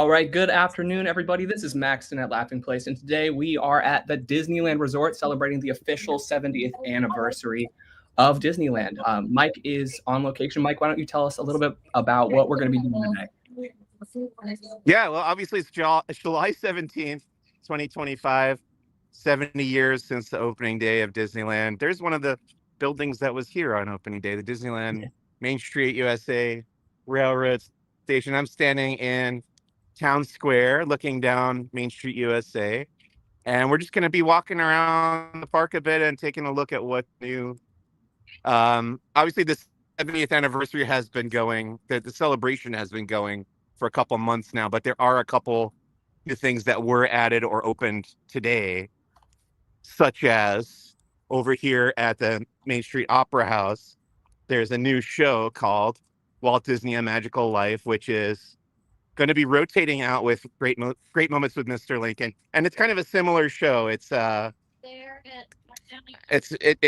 All right, good afternoon, everybody. This is Maxton at Laughing Place, and today we are at the Disneyland Resort celebrating the official 70th anniversary of Disneyland. Mike is on location. Mike, why don't you tell us a little bit about what we're going to be doing today? Yeah, well, obviously it's July 17th, 2025, 70 years since the opening day of Disneyland. There's one of the buildings that was here on opening day, the Disneyland Main Street USA Railroad Station. I'm standing in Town Square looking down Main Street USA, and we're just going to be walking around the park a bit and taking a look at what's new. Obviously, the 70th anniversary has been going, the celebration has been going for a couple months now, but there are a couple new things that were added or opened today, such as over here at the Main Street Opera House, there's a new show called Walt Disney: A Magical Life, which is going to be rotating out with great moments with Mr. Lincoln, and it's kind of a similar show. It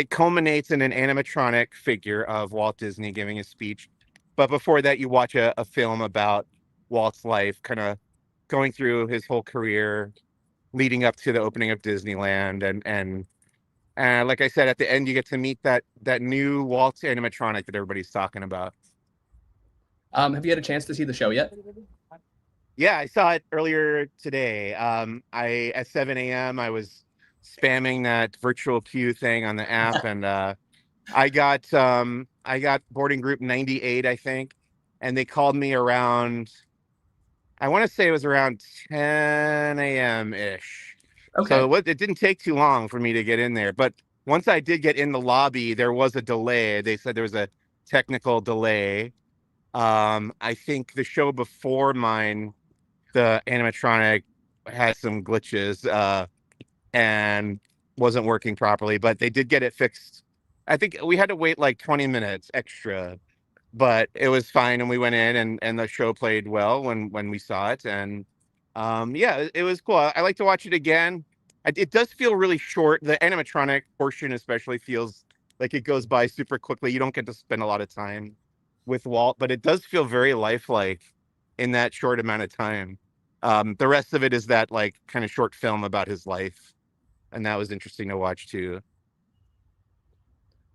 culminates in an animatronic figure of Walt Disney giving a speech, but before that, you watch a film about Walt's life, kind of going through his whole career, leading up to the opening of Disneyland, and like I said, at the end, you get to meet that new Walt animatronic that everybody's talking about. Have you had a chance to see the show yet? Yeah, I saw it earlier today. At 7 a.m. I was spamming that virtual queue thing on the app, and I got boarding group 98, I think, and they called me around, I want to say it was around 10 a.m. ish. Okay. So it didn't take too long for me to get in there, but once I did get in the lobby, there was a delay. They said there was a technical delay. I think the show before mine, the animatronic had some glitches and wasn't working properly, but they did get it fixed. I think we had to wait like 20 minutes extra, but it was fine, and we went in, and the show played well when we saw it, and yeah, it was cool. I like to watch it again. It does feel really short. The animatronic portion especially feels like it goes by super quickly. You don't get to spend a lot of time with Walt, but it does feel very lifelike in that short amount of time. The rest of it is that like kind of short film about his life, and that was interesting to watch too.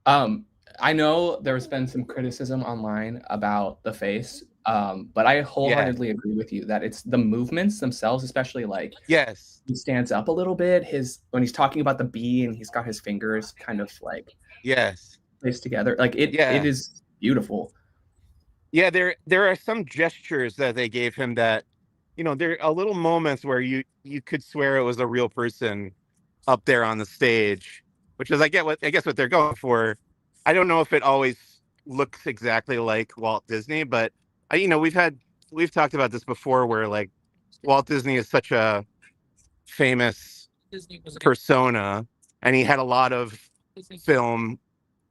I know there's been some criticism online about the face, but I wholeheartedly agree with you that it's the movements themselves, especially like yes, he stands up a little bit. When he's talking about the bee and he's got his fingers kind of like placed together, like it is beautiful. Yeah, there are some gestures that they gave him that, there are little moments where you could swear it was a real person up there on the stage, which is I guess what they're going for. I don't know if it always looks exactly like Walt Disney, but we've talked about this before, where like Walt Disney is such a famous persona, and he had a lot of film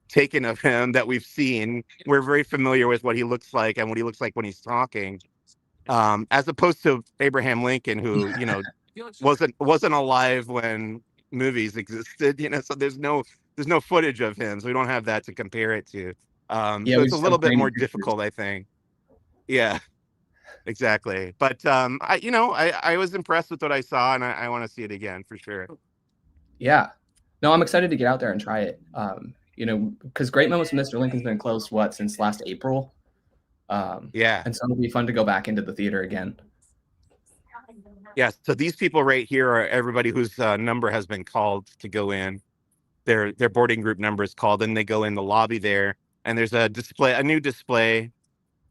taken of him that we've seen. We're very familiar with what he looks like and what he looks like when he's talking, as opposed to Abraham Lincoln, who wasn't alive when movies existed. So there's no footage of him, so we don't have that to compare it to. So it's a little bit more difficult, I think. Yeah, exactly. But I was impressed with what I saw, and I want to see it again for sure. Yeah, no, I'm excited to get out there and try it. Because Great Moments with Mr. Lincoln's been closed since last April. And so it'll be fun to go back into the theater again. Yeah, so these people right here are everybody whose number has been called to go in. Their boarding group number is called, and they go in the lobby there, and there's a new display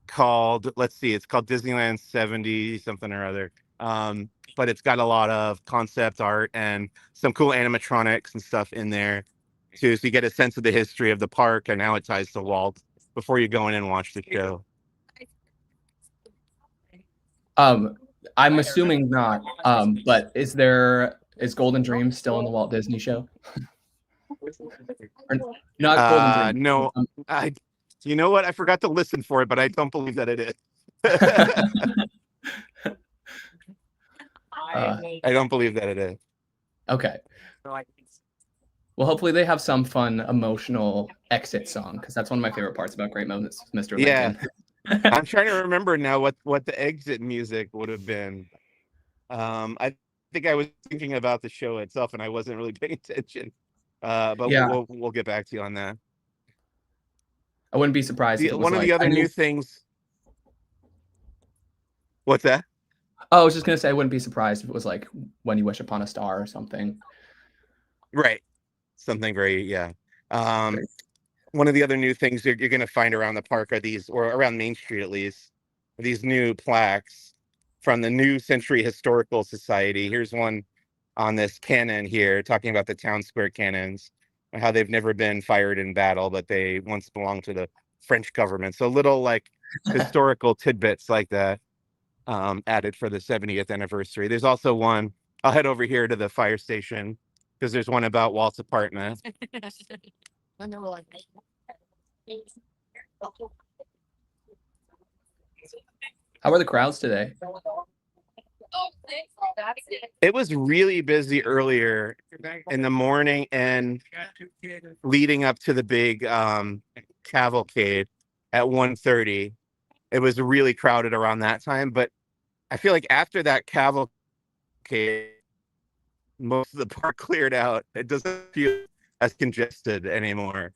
called, it's called Disneyland 70 something or other. But it's got a lot of concept art and some cool animatronics and stuff in there too, so you get a sense of the history of the park and how it ties to Walt before you go in and watch the show. I'm assuming not. But is Golden Dreams still in the Walt Disney show? Or not Golden Dreams. No, you know what? I forgot to listen for it, but I don't believe that it is. I don't believe that it is. Okay. Well, hopefully they have some fun, emotional exit song, because that's one of my favorite parts about Great Moments with Mr. Lincoln. I'm trying to remember now what the exit music would have been. I think I was thinking about the show itself, and I wasn't really paying attention. But Yeah, we'll get back to you on that. I wouldn't be surprised if it was One of like the I other knew. new things. What's that? Oh, I was just gonna say I wouldn't be surprised if it was like When You Wish Upon a Star or something. Right. Something very, yeah. Um, Great. One of the other new things you're going to find around the park are these, or around Main Street at least, these new plaques from the New Century Historical Society. Here's one on this cannon here, talking about the town square cannons, and how they've never been fired in battle, but they once belonged to the French government. So little like historical tidbits like that added for the 70th anniversary. There's also one. I'll head over here to the fire station because there's one about Walt's apartment. How are the crowds today? It was really busy earlier in the morning and leading up to the big cavalcade at 1:30. It was really crowded around that time, but I feel like after that cavalcade, most of the park cleared out. It doesn't feel as congested anymore.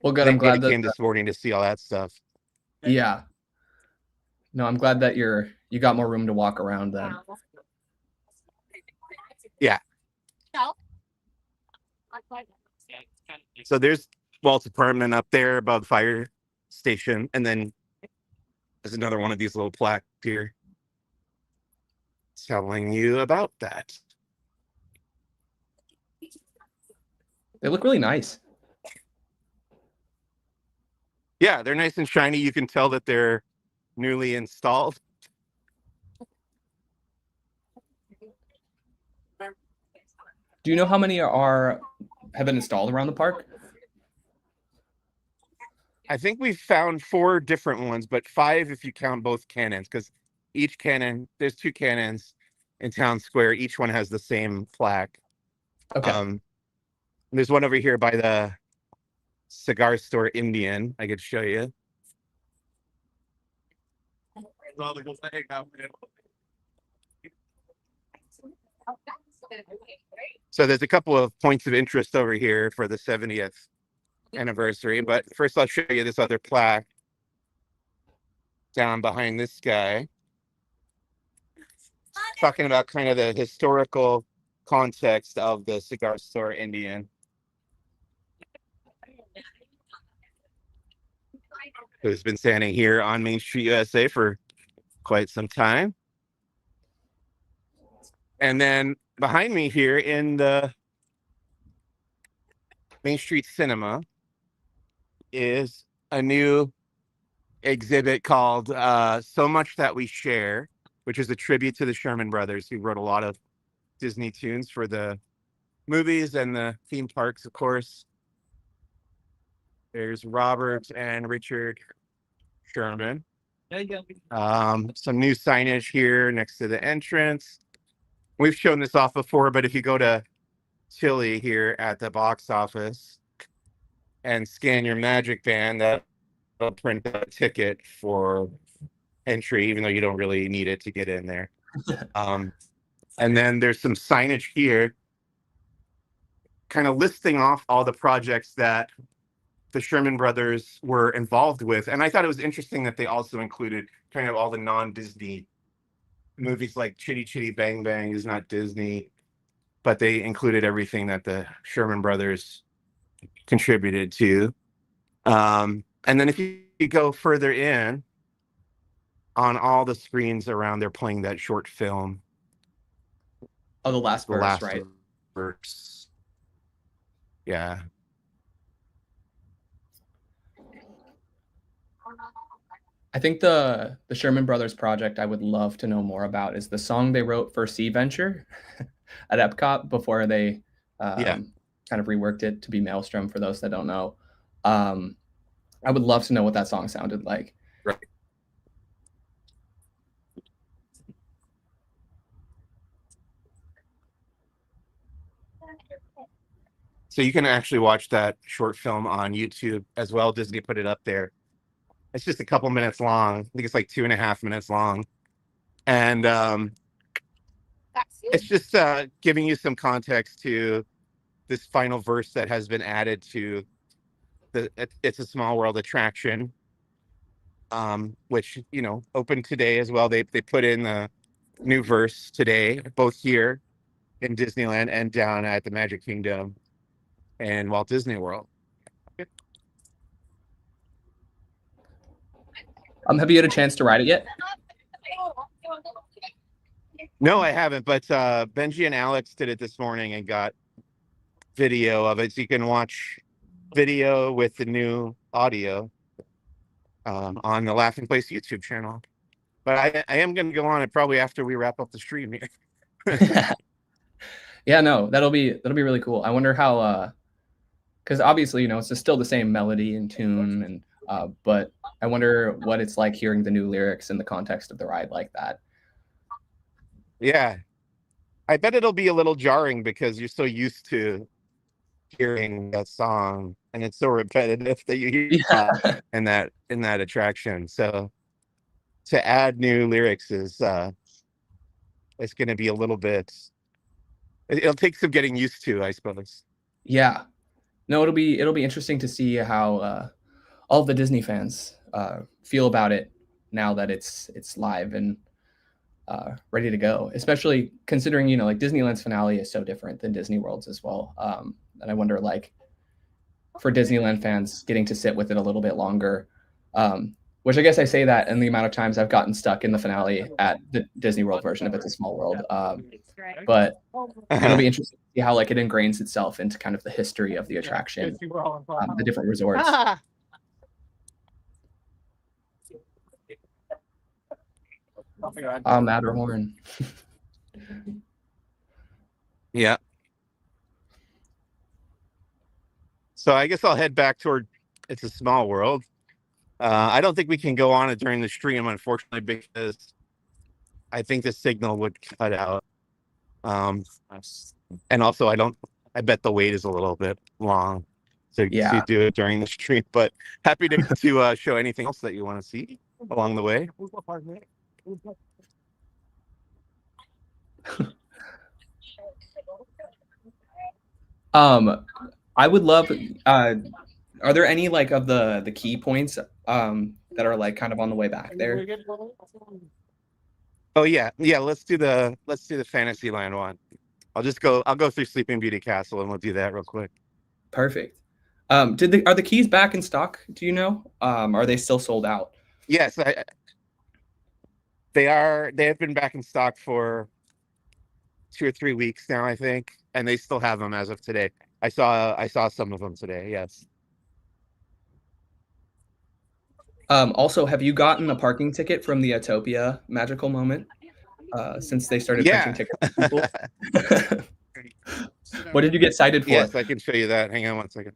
Well, I good. I'm think glad it that. came this morning to see all that stuff. Yeah. No, I'm glad that you got more room to walk around then. Yeah. So there's Walt's apartment up there above the fire station, and then there's another one of these little plaques here telling you about that. They look really nice. Yeah, they're nice and shiny. You can tell that they're newly installed. Do you know how many have been installed around the park? I think we've found 4 different ones, but 5 if you count both cannons, because each cannon, there's 2 cannons in town square. Each one has the same plaque. Okay. There's one over here by the cigar store Indian. I could show you. So there's a couple of points of interest over here for the 70th anniversary, but first I'll show you this other plaque down behind this guy, talking about kind of the historical context of the cigar store Indian, who's been standing here on Main Street, USA for quite some time. And then behind me here in the Main Street Cinema is a new exhibit called So Much That We Share, which is a tribute to the Sherman Brothers, who wrote a lot of Disney tunes for the movies and the theme parks, of course. There's Robert and Richard Sherman. Some new signage here next to the entrance. We've shown this off before, but if you go to Chili here at the box office and scan your Magic Band, that'll print a ticket for entry, even though you don't really need it to get in there. And then there's some signage here kind of listing off all the projects that the Sherman Brothers were involved with. And I thought it was interesting that they also included kind of all the non-Disney movies, like Chitty Chitty Bang Bang is not Disney, but they included everything that the Sherman Brothers contributed to. And then if you go further in, on all the screens around, they're playing that short film, Oh, the last The verse, Last right? Verse. Yeah. I think the Sherman Brothers project I would love to know more about is the song they wrote for Sea Venture at Epcot before they Yeah. kind of reworked it to be Maelstrom, for those that don't know. I would love to know what that song sounded like. Right. So you can actually watch that short film on YouTube as well. Disney put it up there. It's just a couple minutes long. I think it's like 2.5 minutes long, and it's just giving you some context to this final verse that has been added to the It's a Small World attraction, which opened today as well. They put in the new verse today, both here in Disneyland and down at the Magic Kingdom and Walt Disney World. Have you had a chance to ride it yet? No, I haven't, but Benji and Alex did it this morning and got video of it, so you can watch video with the new audio on the Laughing Place YouTube channel. But I am going to go on it probably after we wrap up the stream here. Yeah, no, that'll be really cool. I wonder how, because obviously, it's still the same melody and tune, and but I wonder what it's like hearing the new lyrics in the context of the ride like that. Yeah, I bet it'll be a little jarring because you're so used to hearing that song, and it's so repetitive that you hear in that attraction. So to add new lyrics is it's going to be a little bit. It'll take some getting used to, I suppose. Yeah, no, it'll be interesting to see how all the Disney fans feel about it now that it's live and ready to go. Especially considering like Disneyland's finale is so different than Disney World's as well. And I wonder, like, for Disneyland fans getting to sit with it a little bit longer. Which I guess I say that in the amount of times I've gotten stuck in the finale at the Disney World version of It's a Small World. But it'll be interesting to see how like it ingrains itself into kind of the history of the attraction, the different resorts. Matterhorn. Yeah. So I guess I'll head back toward It's a Small World. I don't think we can go on it during the stream, unfortunately, because I think the signal would cut out. And also, I bet the wait is a little bit long to do it during the stream. But happy to show anything else that you want to see along the way. I would love. Are there any like of the key points that are like kind of on the way back there? Oh yeah. Let's do the Fantasyland one. I'll go through Sleeping Beauty Castle and we'll do that real quick. Perfect. Are the keys back in stock? Do you know? Are they still sold out? Yes, they are. They have been back in stock for 2 or 3 weeks now, I think, and they still have them as of today. I saw some of them today. Yes. Also, have you gotten a parking ticket from the Autopia Magical Moment since they started printing tickets for people? What did you get cited for? Yes, I can show you that. Hang on one second.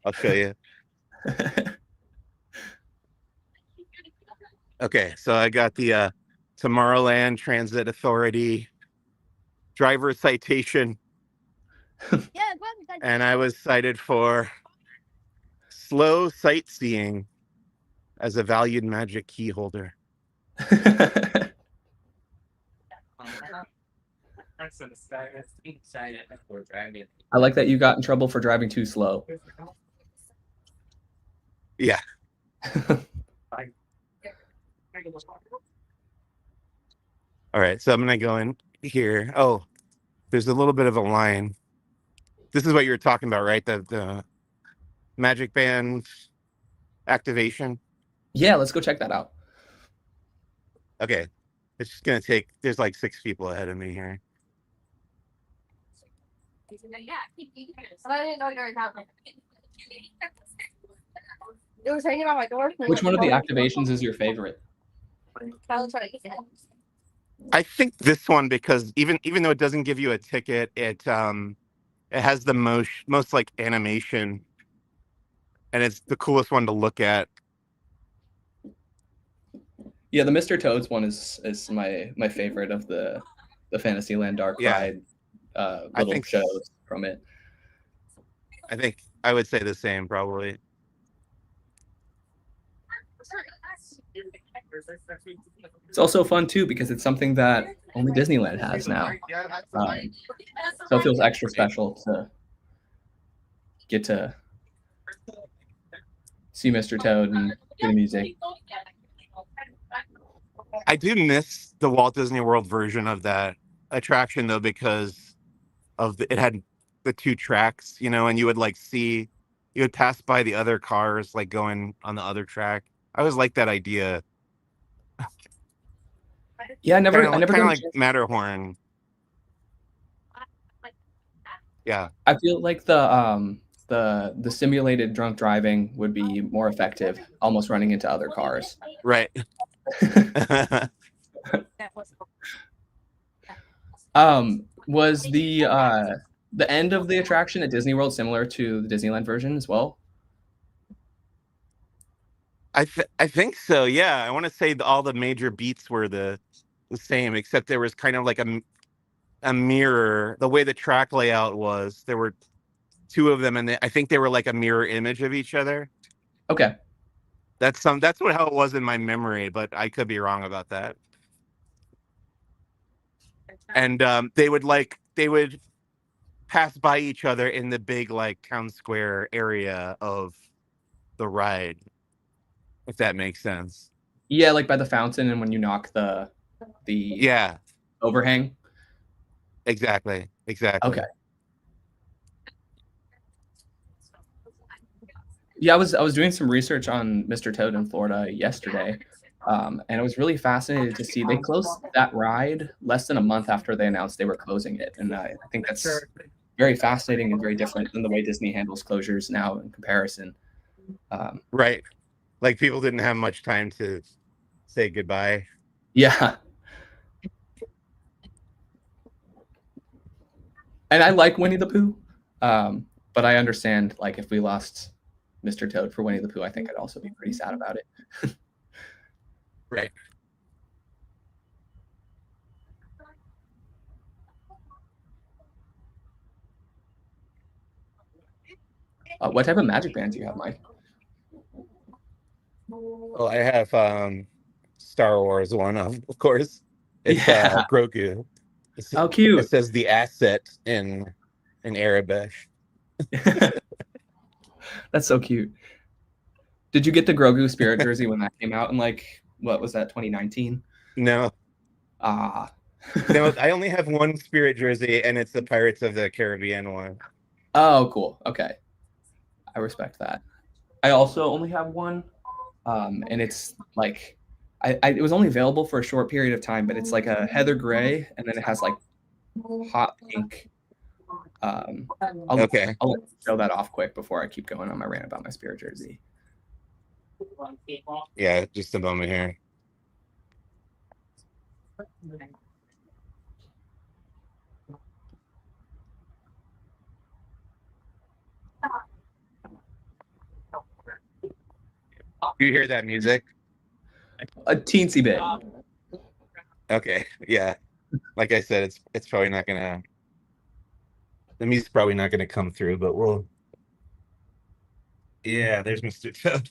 I'll show you. Okay, so I got the Tomorrowland Transit Authority driver citation. And I was cited for slow sightseeing as a valued magic key holder. I like that you got in trouble for driving too slow. Yeah. All right, so I'm gonna go in here. Oh, there's a little bit of a line. This is what you were talking about, right? The Magic Band activation. Yeah, let's go check that out. Okay, it's just gonna take. There's like 6 people ahead of me here. It was hanging on my door. Which one of the activations is your favorite? I think this one, because even though it doesn't give you a ticket, it has the most like animation, and it's the coolest one to look at. Yeah, the Mr. Toad's one is my favorite of the Fantasyland Dark Ride little shows from it. I think I would say the same, probably. It's also fun too because it's something that only Disneyland has now. So it feels extra special to get to see Mr. Toad and hear the music. I do miss the Walt Disney World version of that attraction though, because of it had the two tracks, and you would you would pass by the other cars like going on the other track. I always like that idea. Yeah, I never Kind got of a like chance. Matterhorn. Yeah, I feel like the simulated drunk driving would be more effective, almost running into other cars. right. Was the end of the attraction at Disney World similar to the Disneyland version as well? I think so. Yeah, I want to say all the major beats were the same, except there was kind of like a mirror. The way the track layout was, there were two of them, and I think they were like a mirror image of each other. Okay. That's how it was in my memory, but I could be wrong about that. And they would pass by each other in the big like town square area of the ride, if that makes sense. Yeah, like by the fountain and when you knock the Yeah, overhang. exactly. Okay. Yeah, I was doing some research on Mr. Toad in Florida yesterday, and I was really fascinated to see they closed that ride less than a month after they announced they were closing it, and I think that's very fascinating and very different than the way Disney handles closures now in comparison. Right. Like people didn't have much time to say goodbye. Yeah. And I like Winnie the Pooh, but I understand like if we lost Mr. Toad for Winnie the Pooh, I think I'd also be pretty sad about it. Right. What type of magic bands do you have, Mike? Well, I have Star Wars one, of course. It's Yeah. Grogu. Oh, It cute. says the asset in Arabic. That's so cute. Did you get the Grogu Spirit jersey when that came out in like what was that 2019? No. Ah. No, I only have one Spirit jersey, and it's the Pirates of the Caribbean one. Oh, cool. Okay. I respect that. I also only have one. And it's like it was only available for a short period of time, but it's like a heather gray, and then it has like hot pink. I'll show that off quick before I keep going on my rant about my Spirit jersey. Yeah, just a moment here. Do you hear that music? A teensy bit. Okay, yeah. Like I said, it's probably not gonna. The music's probably not gonna come through, but we'll. Yeah, there's Mr. Toad.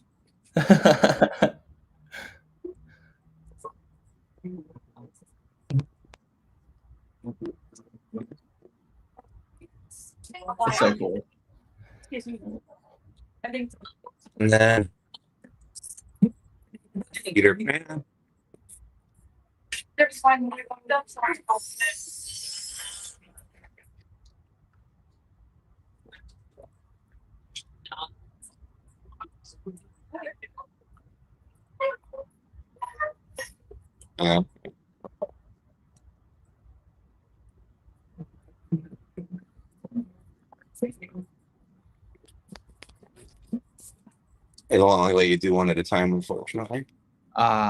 It's so cool. And then Peter Pan. There's one. It'll only let you do one at a time, unfortunately. Okay.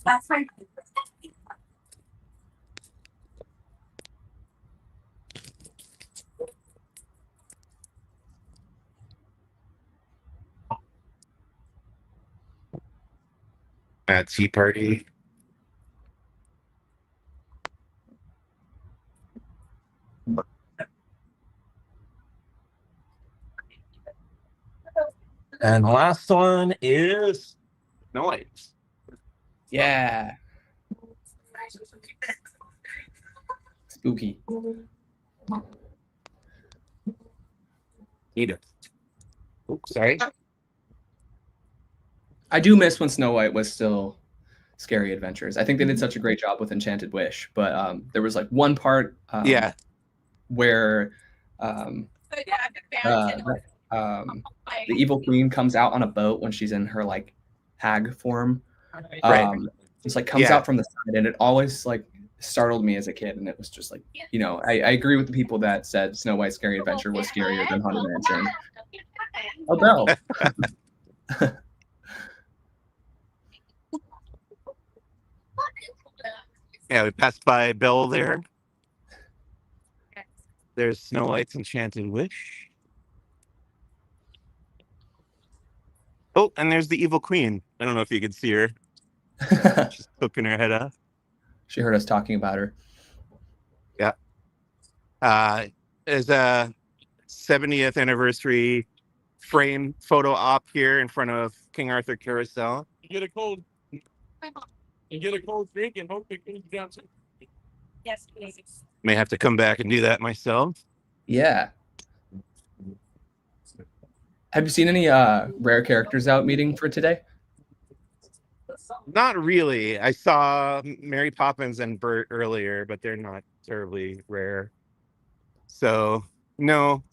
That's fine. At Tea Party. And the last one is Noise. Yeah. Spooky. Edith. Oops, sorry. I do miss when Snow White was still Scary Adventures. I think they did such a great job with Enchanted Wish, but there was like one part Yeah. where the evil queen comes out on a boat when she's in her like hag form. Right. Just like comes out from the side, and it always like startled me as a kid, and it was just like, you know, I agree with the people that said Snow White's Scary Adventure was scarier than Haunted Mansion. Oh, Belle. Yeah, we passed by Belle there. There's Snow White's Enchanted Wish. Oh, and there's the evil queen. I don't know if you can see her. She's poking her head up. She heard us talking about her. Yeah. There's a 70th anniversary frame photo op here in front of King Arthur Carousel. You get a cold drink and hope it cools down. Yes, please. May have to come back and do that myself. Yeah. Have you seen any rare characters out meeting for today? Not really. I saw Mary Poppins and Bert earlier, but they're not terribly rare. So, no.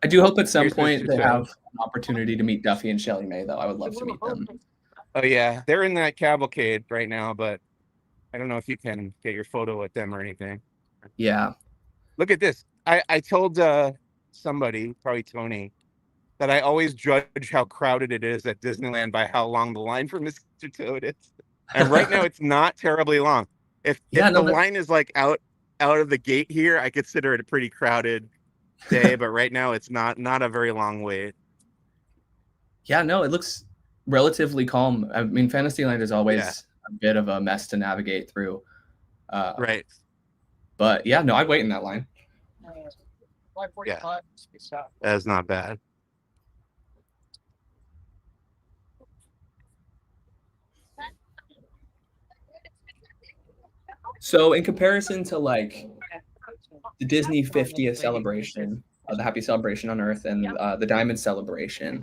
I do hope at some Here's point Mr. they Joe. have an opportunity to meet Duffy and Shelley May, though. I would love to meet them. Oh, yeah. They're in that cavalcade right now, but I don't know if you can get your photo with them or anything. Yeah. Look at this. I told somebody, probably Tony, that I always judge how crowded it is at Disneyland by how long the line for Mr. Toad is. And right now it's not terribly long. If the line is like out of the gate here, I consider it a pretty crowded day, but right now it's not a very long wait. Yeah, no, it looks relatively calm. I mean, Fantasyland is always a bit of a mess to navigate through. Right. But yeah, no, I'd wait in that line. Yeah. That's not bad. So in comparison to like the Disney 50th celebration, the Happy Celebration on Earth, and the Diamond Celebration,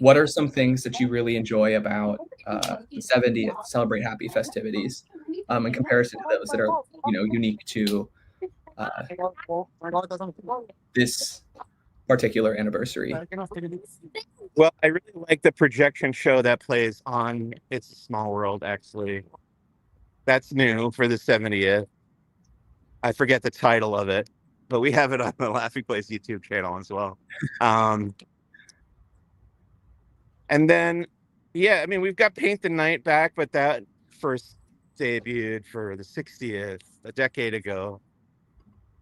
what are some things that you really enjoy about the 70th Celebrate Happy festivities in comparison to those that are, you know, unique to this particular anniversary? Well, I really like the projection show that plays on It's a Small World, actually. That's new for the 70th. I forget the title of it, but we have it on the Laughing Place YouTube channel as well. And then, yeah, I mean, we've got Paint the Night back, but that first debuted for the 60th a decade ago.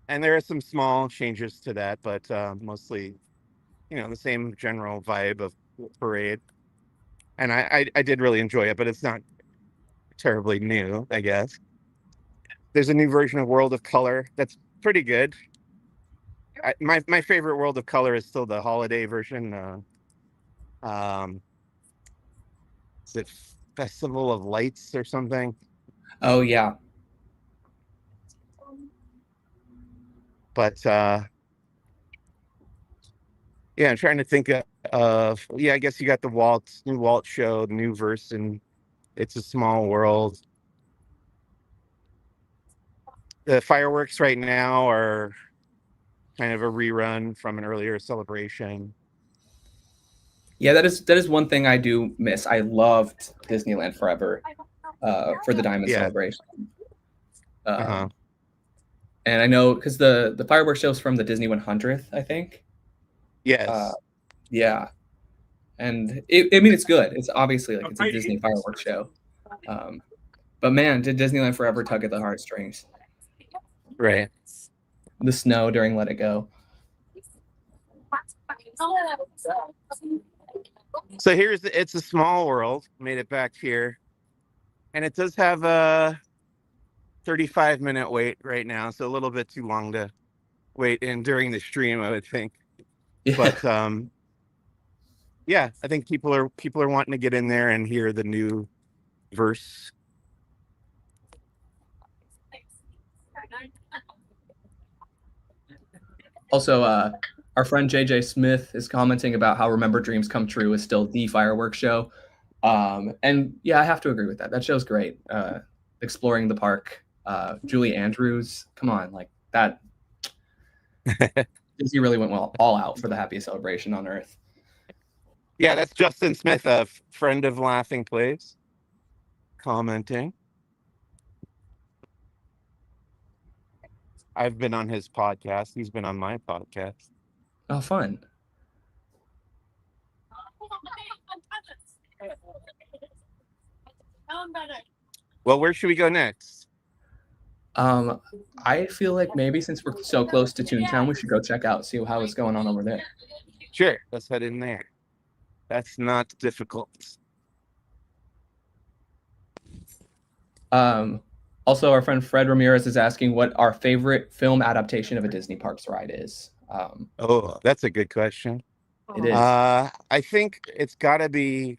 And there are some small changes to that, but mostly, you know, the same general vibe of parade. And I did really enjoy it, but it's not terribly new, I guess. There's a new version of World of Color that's pretty good. My favorite World of Color is still the holiday version. Is it Festival of Lights or something? Oh yeah. But yeah, I'm trying to think of yeah, I guess you got the new Walt show, the new verse, and It's a Small World. The fireworks right now are kind of a rerun from an earlier celebration. Yeah, that is one thing I do miss. I loved Disneyland Forever for the Diamond Celebration. And I know because the fireworks show's from the Disney 100th, I think. Yes. Yeah. And I mean, it's good. It's obviously like it's a Disney fireworks show. But man, did Disneyland Forever tug at the heartstrings. Right. The snow during Let It Go. So it's a small world. Made it back here, and it does have a 35-minute wait right now, so a little bit too long to wait in during the stream, I would think. Yeah. But yeah, I think people are wanting to get in there and hear the new verse. Also, our friend JJ Smith is commenting about how Remember Dreams Come True is still the fireworks show. And yeah, I have to agree with that. That show's great. Exploring the park. Julie Andrews, come on, like that. Disney really went all out for the happiest celebration on earth. Yeah, that's Justin Smith, a friend of Laughing Place, commenting. I've been on his podcast. He's been on my podcast. Oh, fun. Well, where should we go next? I feel like maybe since we're so close to Toontown, we should go check out, see how it's going on over there. Sure, let's head in there. That's not difficult. Also, our friend Fred Ramirez is asking what our favorite film adaptation of a Disney Parks ride is. Oh, that's a good question. It is. I think it's gotta be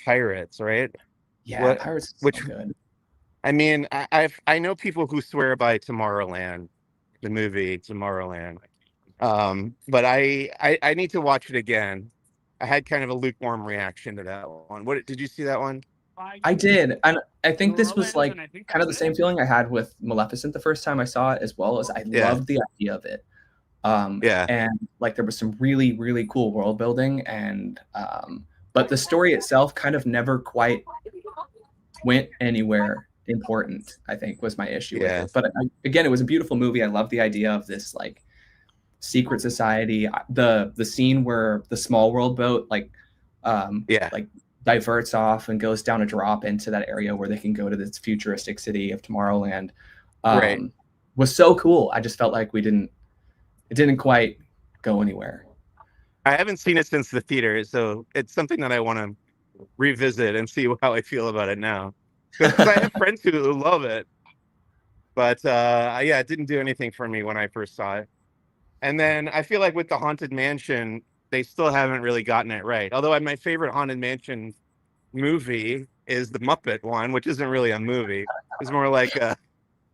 Pirates, right? Yeah, Pirates is so good. I mean, I know people who swear by Tomorrowland, the movie Tomorrowland. But I need to watch it again. I had kind of a lukewarm reaction to that one. What did you see that one? I did, and I think this was like kind of the same feeling I had with Maleficent the first time I saw it, as well as I loved the idea of it. And like there was some really, really cool world building, and but the story itself kind of never quite went anywhere important, I think, was my issue with it. But again, it was a beautiful movie. I love the idea of this like secret society. The scene where the small world boat like diverts off and goes down a drop into that area where they can go to this futuristic city of Tomorrowland was so cool. I just felt like it didn't quite go anywhere. I haven't seen it since the theater, so it's something that I want to revisit and see how I feel about it now. Because I have friends who love it, but it didn't do anything for me when I first saw it. And then I feel like with the Haunted Mansion, they still haven't really gotten it right. Although my favorite Haunted Mansion movie is the Muppet one, which isn't really a movie. It's more like a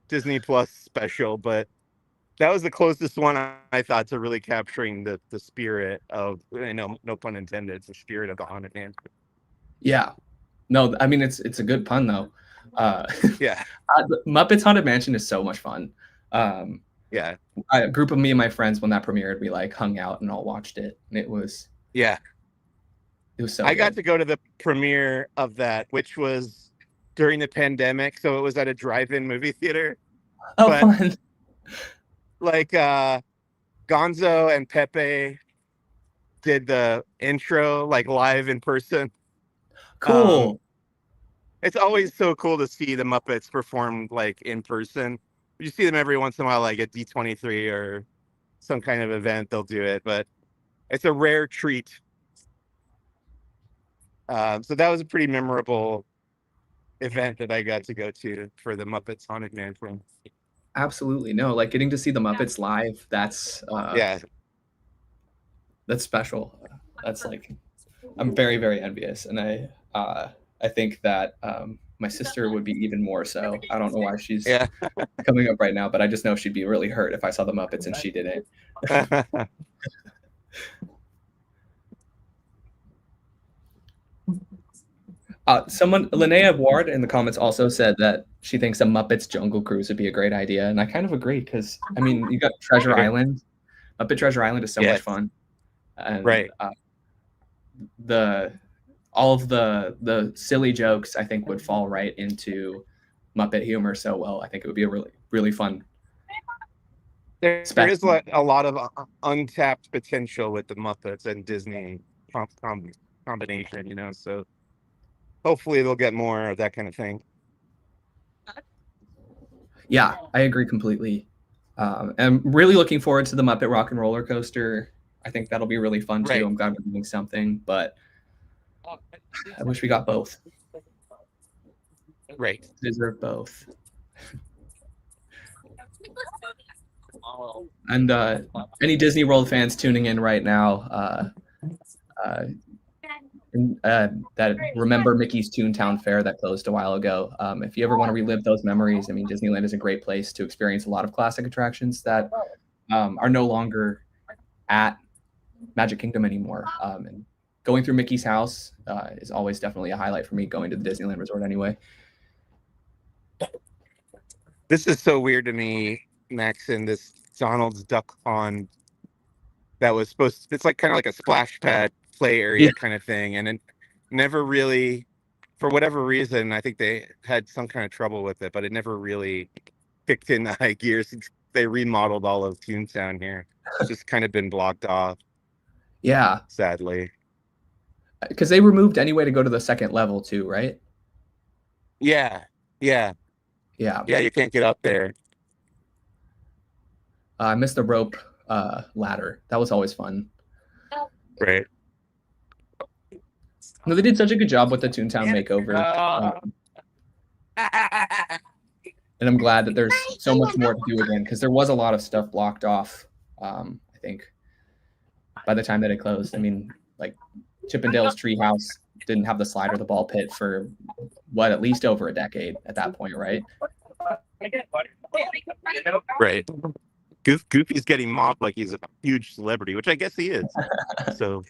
Disney Plus special, but that was the closest one I thought to really capturing the spirit of, no pun intended, the spirit of the Haunted Mansion. Yeah. No, I mean, it's a good pun, though. Muppets Haunted Mansion is so much fun. A group of me and my friends, when that premiered, we like hung out and all watched it, and it was so I got to go to the premiere of that, which was during the pandemic, so it was at a drive-in movie theater. Fun. Like Gonzo and Pepe did the intro like live in person. Cool. It's always so cool to see the Muppets perform like in person. You see them every once in a while, like at D23 or some kind of event, they'll do it, but it's a rare treat. So that was a pretty memorable event that I got to go to for the Muppets Haunted Mansion. Absolutely. No, like getting to see the Muppets live, that's special. That's like, I'm very, very envious. And I think that my sister would be even more so. I don't know why she's coming up right now, but I just know she'd be really hurt if I saw the Muppets and she didn't. Linnea Ward in the comments also said that she thinks a Muppets Jungle Cruise would be a great idea, and I kind of agree because I mean, you got Treasure Island. Muppet Treasure Island is so much fun, and all of the silly jokes I think would fall right into Muppet humor so well. I think it would be a really, really fun. There is like a lot of untapped potential with the Muppets and Disney combination, so hopefully they'll get more of that kind of thing. Yeah, I agree completely. I'm really looking forward to the Muppet Rock and Roller Coaster I think that'll be really fun too. Right. I'm glad we're doing something, but I wish we got both. Right. Deserve both. And any Disney World fans tuning in right now, that remember Mickey's Toontown Fair that closed a while ago. If you ever want to relive those memories, I mean, Disneyland is a great place to experience a lot of classic attractions that are no longer at Magic Kingdom anymore. And going through Mickey's house is always definitely a highlight for me going to the Disneyland Resort anyway. This is so weird to me, Max, in this Donald's Duck Pond that was supposed to, it's like kind of like a splash pad play area kind of thing. And it never really, for whatever reason, I think they had some kind of trouble with it, but it never really kicked in the high gear since they remodeled all of Toontown here. It's just kind of been blocked off. Yeah. Sadly. Because they removed any way to go to the second level too, right? Yeah. Yeah. Yeah. Yeah, you can't get up there. I missed the rope ladder. That was always fun. Right. No, they did such a good job with the Toontown makeover. And I'm glad that there's so much more to do again, because there was a lot of stuff blocked off, I think, by the time that it closed. I mean, like Chippendale's Treehouse didn't have the slide or the ball pit for, what, at least over a decade at that point, right? Right. Goofy's getting mobbed like he's a huge celebrity, which I guess he is. So.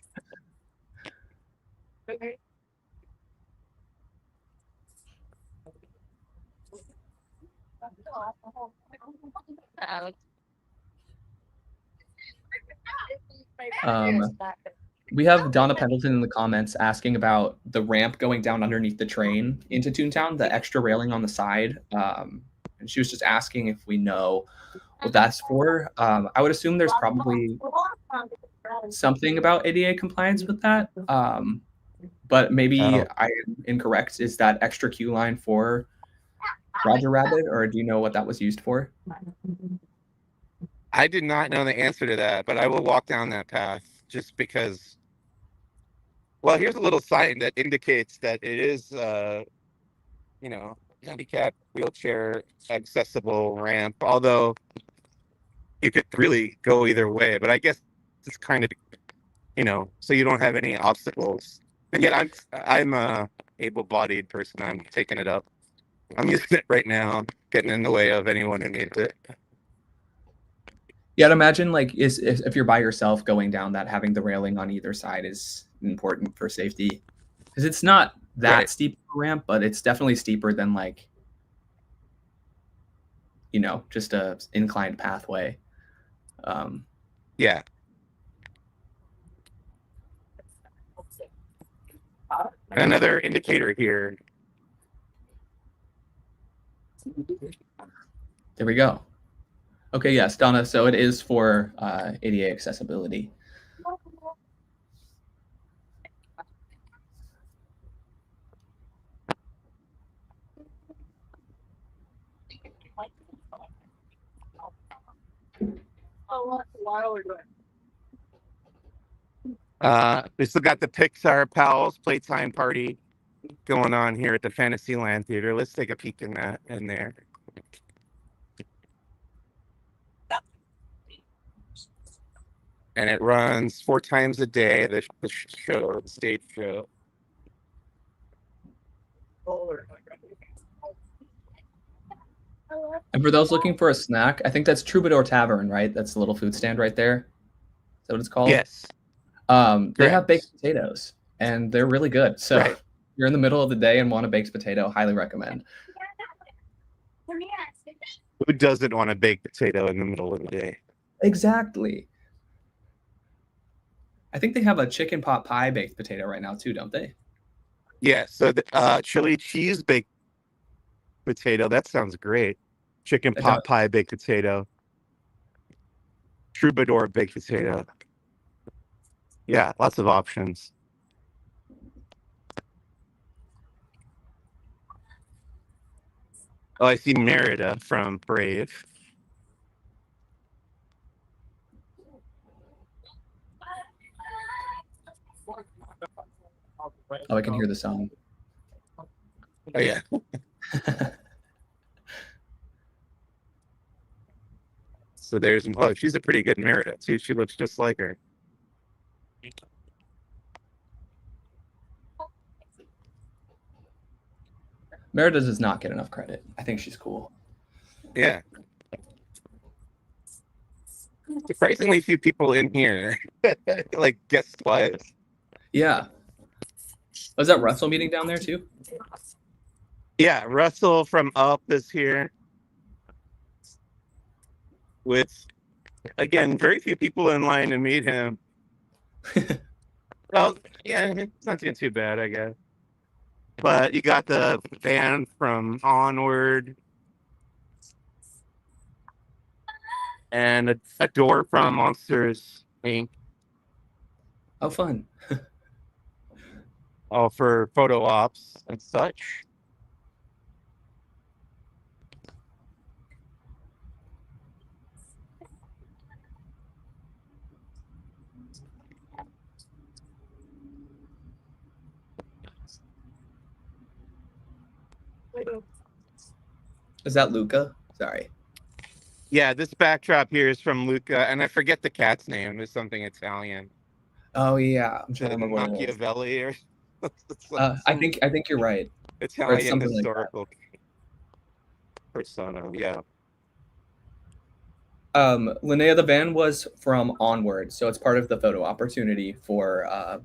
We have Donna Pendleton in the comments asking about the ramp going down underneath the train into Toontown, the extra railing on the side. And she was just asking if we know what that's for. I would assume there's probably something about ADA compliance with that. But maybe I am incorrect. Is that extra queue line for Roger Rabbit, or do you know what that was used for? I did not know the answer to that, but I will walk down that path just because. Well, here's a little sign that indicates that it is, handicap wheelchair accessible ramp, although you could really go either way, but I guess it's kind of, so you don't have any obstacles. And yet I'm a able-bodied person. I'm taking it up. I'm using it right now. I'm getting in the way of anyone who needs it. Yeah, I'd imagine like if you're by yourself going down that, having the railing on either side is important for safety, because it's not that steep of a ramp, but it's definitely steeper than like, just a inclined pathway. Yeah. Another indicator here. There we go. Okay, yes, Donna. So it is for ADA accessibility. We still got the Pixar Pals Playtime Party going on here at the Fantasyland Theater. Let's take a peek in there. And it runs 4 times a day, the stage show. And for those looking for a snack, I think that's Troubadour Tavern, right? That's the little food stand right there. Is that what it's called? Yes. They have baked potatoes, and they're really good. So if you're in the middle of the day and want a baked potato, highly recommend. Who doesn't want a baked potato in the middle of the day? Exactly. I think they have a chicken pot pie baked potato right now too, don't they? Yeah, so the chili cheese baked potato, that sounds great. Chicken pot pie baked potato. Troubadour baked potato. Yeah, lots of options. Oh, I see Merida from Brave. Oh, I can hear the song. Oh yeah. So there's she's a pretty good Merida too. She looks just like her. Merida does not get enough credit. I think she's cool. Yeah. Surprisingly few people in here, like guest wise. Yeah. Was that Russell meeting down there too? Yeah, Russell from Up is here. With, again, very few people in line to meet him. Well, yeah, it's not doing too bad, I guess. But you got the band from Onward. And a door from Monsters Inc. Oh, fun. All for photo ops and such. Is that Luca? Sorry. Yeah, this backdrop here is from Luca, and I forget the cat's name. It's something Italian. Oh yeah, I'm trying to remember what it is. Machiavelli or I think you're right. Italian something like historical persona. Yeah. Linnea the van was from Onward, so it's part of the photo opportunity for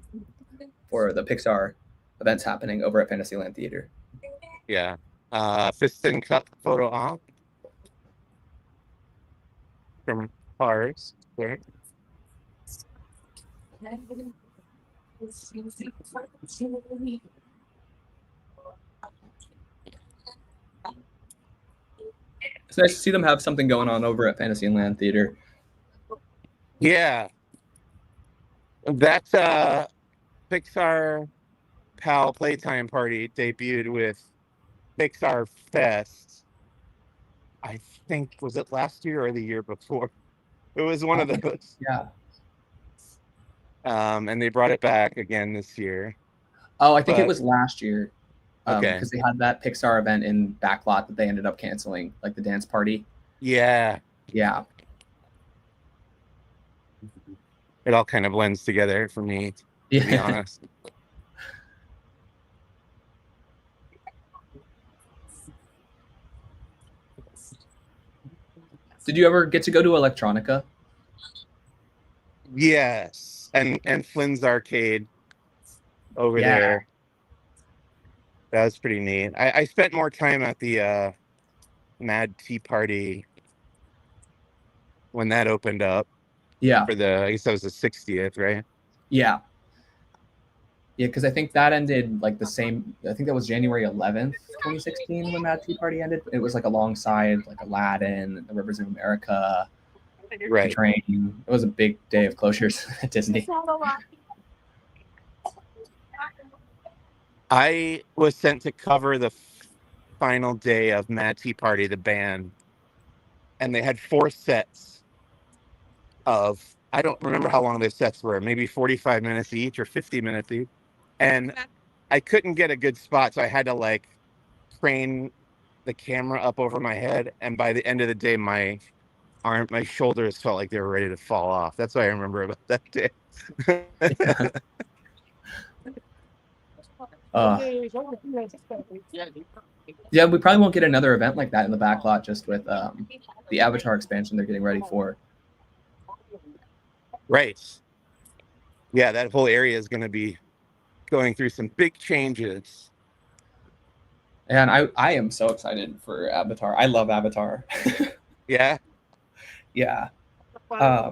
the Pixar events happening over at Fantasyland Theater. Yeah. Fist and Cup photo op from Cars. Right? It's nice to see them have something going on over at Fantasyland Theater. Yeah. That Pixar Pal Playtime Party debuted with Pixar Fest. I think, was it last year or the year before? It was one of those. Yeah. And they brought it back again this year. Oh, I think it was last year. Okay. Because they had that Pixar event in Backlot that they ended up canceling, like the dance party. Yeah. Yeah. It all kind of blends together for me, to be honest. Did you ever get to go to Electronica? Yes. And Flynn's Arcade over there. That was pretty neat. I spent more time at the Mad Tea Party when that opened up. Yeah. For I guess that was the 60th, right? Yeah. Yeah, because I think that ended like I think that was January 11th, 2016 when Mad Tea Party ended. It was like alongside like Aladdin, The Rivers of America, right. The Train. It was a big day of closures at Disney. I was sent to cover the final day of Mad Tea Party, the band, and they had 4 sets of, I don't remember how long those sets were, maybe 45 minutes each or 50 minutes each. And I couldn't get a good spot, so I had to like crane the camera up over my head. And by the end of the day, my shoulders felt like they were ready to fall off. That's what I remember about that day. Yeah, we probably won't get another event like that in the backlot, just with the Avatar expansion they're getting ready for. Right. Yeah, that whole area is going to be going through some big changes. And I am so excited for Avatar. I love Avatar. Yeah. Yeah. I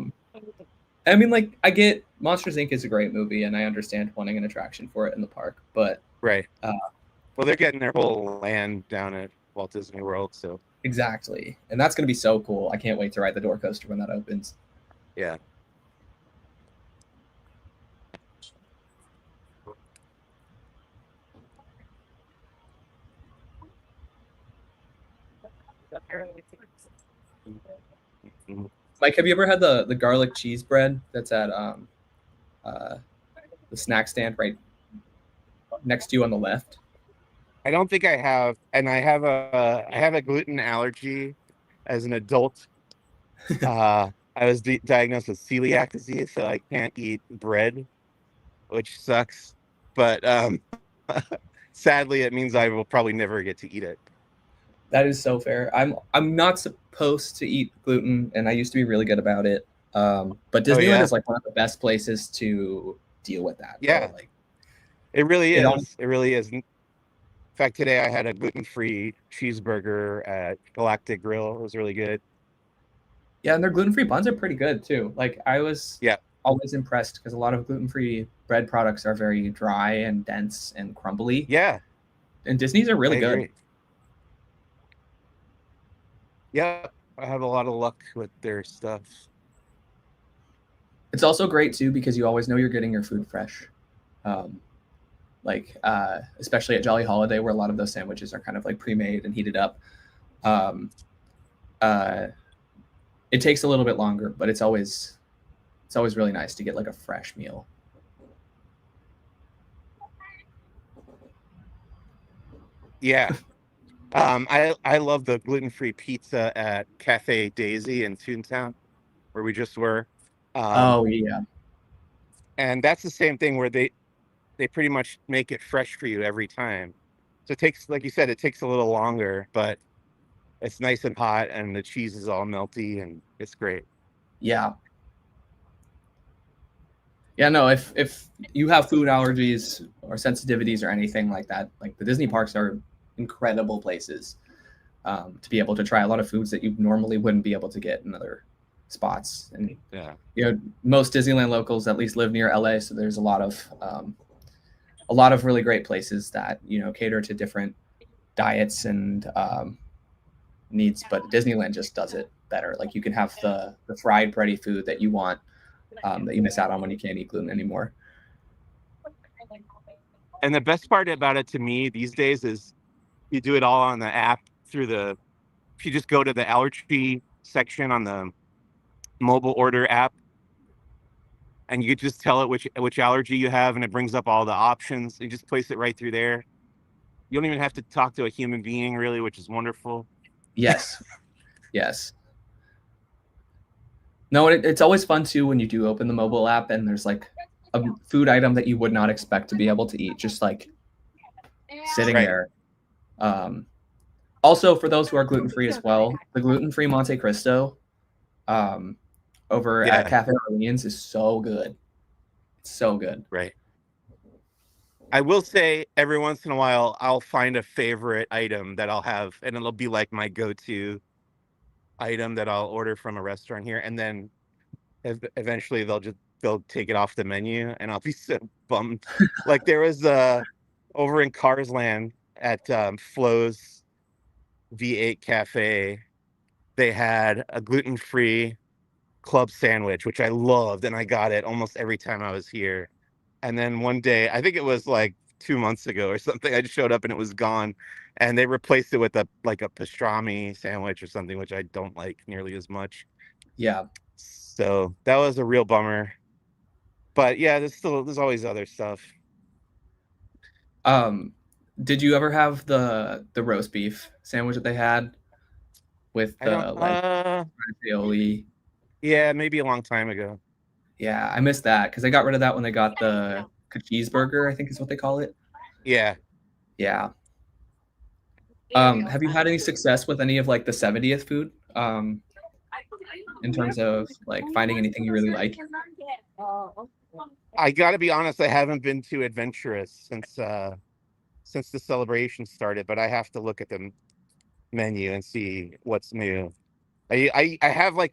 mean, like, I get Monsters Inc. is a great movie, and I understand wanting an attraction for it in the park, but right. Well, they're getting their whole land down at Walt Disney World, so exactly, and that's going to be so cool. I can't wait to ride the door coaster when that opens. Yeah. Mike, have you ever had the garlic cheese bread that's at the snack stand right next to you on the left. I don't think I have, and I have a gluten allergy as an adult. I was diagnosed with celiac disease, so I can't eat bread, which sucks. But sadly, it means I will probably never get to eat it. That is so fair. I'm not supposed to eat gluten, and I used to be really good about it. But Oh Disneyland yeah, is like one of the best places to deal with that, yeah, bro. Like it really it on is. It really is. In fact, today I had a gluten-free cheeseburger at Galactic Grill. It was really good. yeah, and their gluten-free buns are pretty good too. Like I was Yeah, always impressed because a lot of gluten-free bread products are very dry and dense and crumbly, yeah, and Disney's are I really good. agree. Yeah, I have a lot of luck with their stuff. It's also great too because you always know you're getting your food fresh. Um, especially at Jolly Holiday, where a lot of those sandwiches are kind of like pre-made and heated up. Um, uh, it takes a little bit longer, but it's always really nice to get like a fresh meal. Yeah. I love the gluten-free pizza at Cafe Daisy in Toontown, where we just were. Um, Oh yeah, and that's the same thing where they pretty much make it fresh for you every time. So it takes, like you said, it takes a little longer, but it's nice and hot and the cheese is all melty and it's great. yeah, yeah. No, if you have food allergies or sensitivities or anything like that, like the Disney parks are incredible places to be able to try a lot of foods that you normally wouldn't be able to get in other spots. And Yeah. most Disneyland locals at least live near LA, so there's a lot of really great places that cater to different diets and needs. But Disneyland just does it better. Like you can have the fried bready food that you want that you miss out on when you can't eat gluten anymore. And the best part about it to me these days is you do it all on the app if you just go to the allergy section on the mobile order app and you just tell it which allergy you have and it brings up all the options. You just place it right through there. You don't even have to talk to a human being really, which is wonderful. Yes, yes. No, it's always fun too when you do open the mobile app and there's like a food item that you would not expect to be able to eat, just like sitting Right. there. Um, Also, for those who are gluten free as well, the gluten free Monte Cristo um, over at Yeah, Cafe Orleans is so good. It's so good. right. I will say every once in a while I'll find a favorite item that I'll have and it'll be like my go-to item that I'll order from a restaurant here and then eventually they'll take it off the menu and I'll be so bummed. Like there was over in Carsland at Flo's V8 Cafe, they had a gluten-free club sandwich, which I loved, and I got it almost every time I was here. And then one day, I think it was like 2 months ago or something, I just showed up and it was gone. And they replaced it with a pastrami sandwich or something, which I don't like nearly as much. Yeah. So that was a real bummer. But yeah, there's always other stuff. Um, did you ever have the roast beef sandwich that they had with I don't the like aioli? yeah, maybe a long time ago. Yeah, I missed that because they got rid of that when they got the cheeseburger, I think is what they call it. Yeah. Yeah. Have you had any success with any of like the 70th food? In terms of like finding anything you really like? I gotta be honest, I haven't been too adventurous since the celebration started, but I have to look at the menu and see what's new. I have like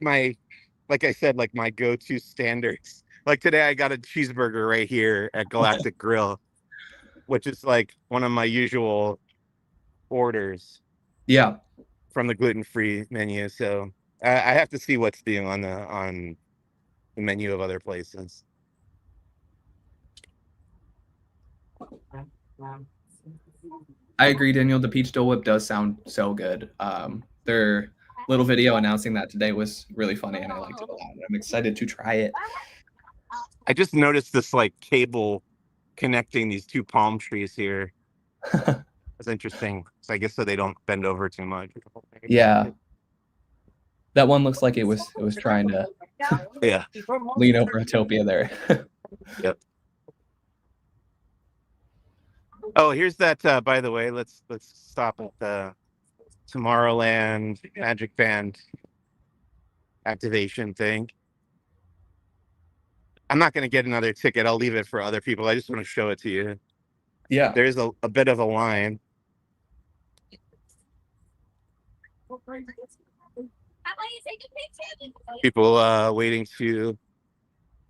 I said, like my go-to standards. Like today I got a cheeseburger right here at Galactic Grill, which is like one of my usual orders Yeah. from the gluten-free menu. So I have to see what's new on the menu of other places. I agree, Daniel. The peach Dole Whip does sound so good. Their little video announcing that today was really funny, and I liked it a lot. I'm excited to try it. I just noticed this like cable connecting these two palm trees here. That's interesting. So I guess so they don't bend over too much. Yeah. That one looks like it was trying to Yeah. lean over Utopia there. Yep. Oh, here's that. By the way, let's stop at the Tomorrowland Magic Band activation thing. I'm not going to get another ticket. I'll leave it for other people. I just want to show it to you. Yeah. There's a bit of a line. People waiting to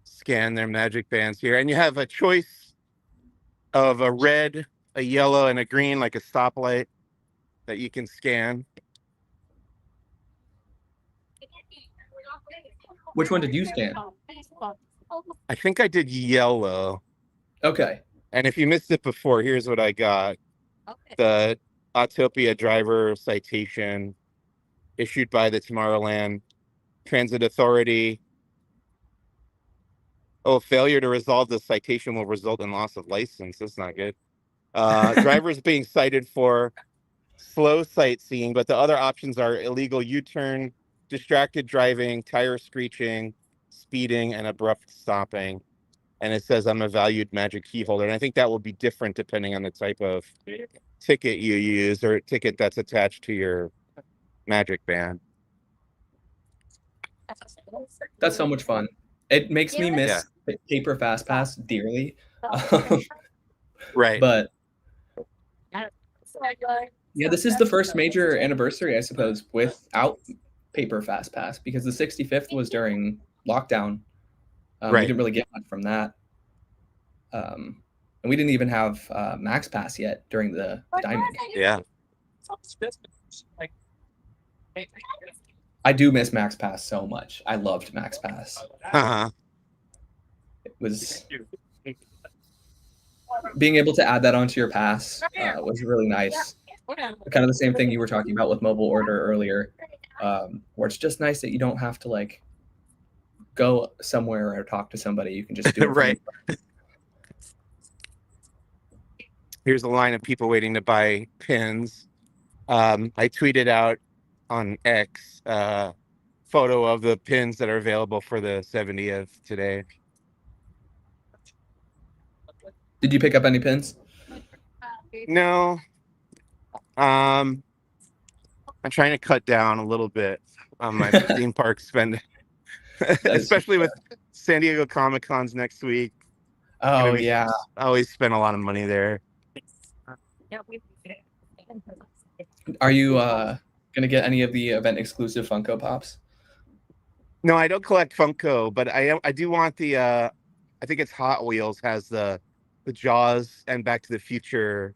scan their magic bands here. And you have a choice of a red, a yellow, and a green, like a stoplight that you can scan. Which one did you scan? I think I did yellow. Okay. And if you missed it before, here's what I got. The Autopia driver citation issued by the Tomorrowland Transit Authority. Oh, failure to resolve the citation will result in loss of license. That's not good. Drivers being cited for slow sightseeing, but the other options are illegal U-turn, distracted driving, tire screeching, speeding, and abrupt stopping. And it says I'm a valued magic key holder. And I think that will be different depending on the type of ticket you use or ticket that's attached to your magic band. That's so much fun. It makes me miss paper fast pass dearly. Right. But yeah, this is the first major anniversary, I suppose, without paper fast pass, because the 65th was during lockdown. We didn't really get much from that. And we didn't even have Max Pass yet during the Diamond. Yeah. I do miss Max Pass so much. I loved Max Pass. Uh-huh. It was being able to add that onto your pass was really nice. Kind of the same thing you were talking about with mobile order earlier, where it's just nice that you don't have to like go somewhere or talk to somebody. You can just do it. Right. Here's a line of people waiting to buy pins. I tweeted out on X photo of the pins that are available for the 70th today. Did you pick up any pins? No. I'm trying to cut down a little bit on my theme park spending, especially with San Diego Comic-Con's next week. Oh, yeah. I always spend a lot of money there. Are you gonna get any of the event exclusive Funko Pops? No, I don't collect Funko, but I do want the I think it's Hot Wheels has the Jaws and Back to the Future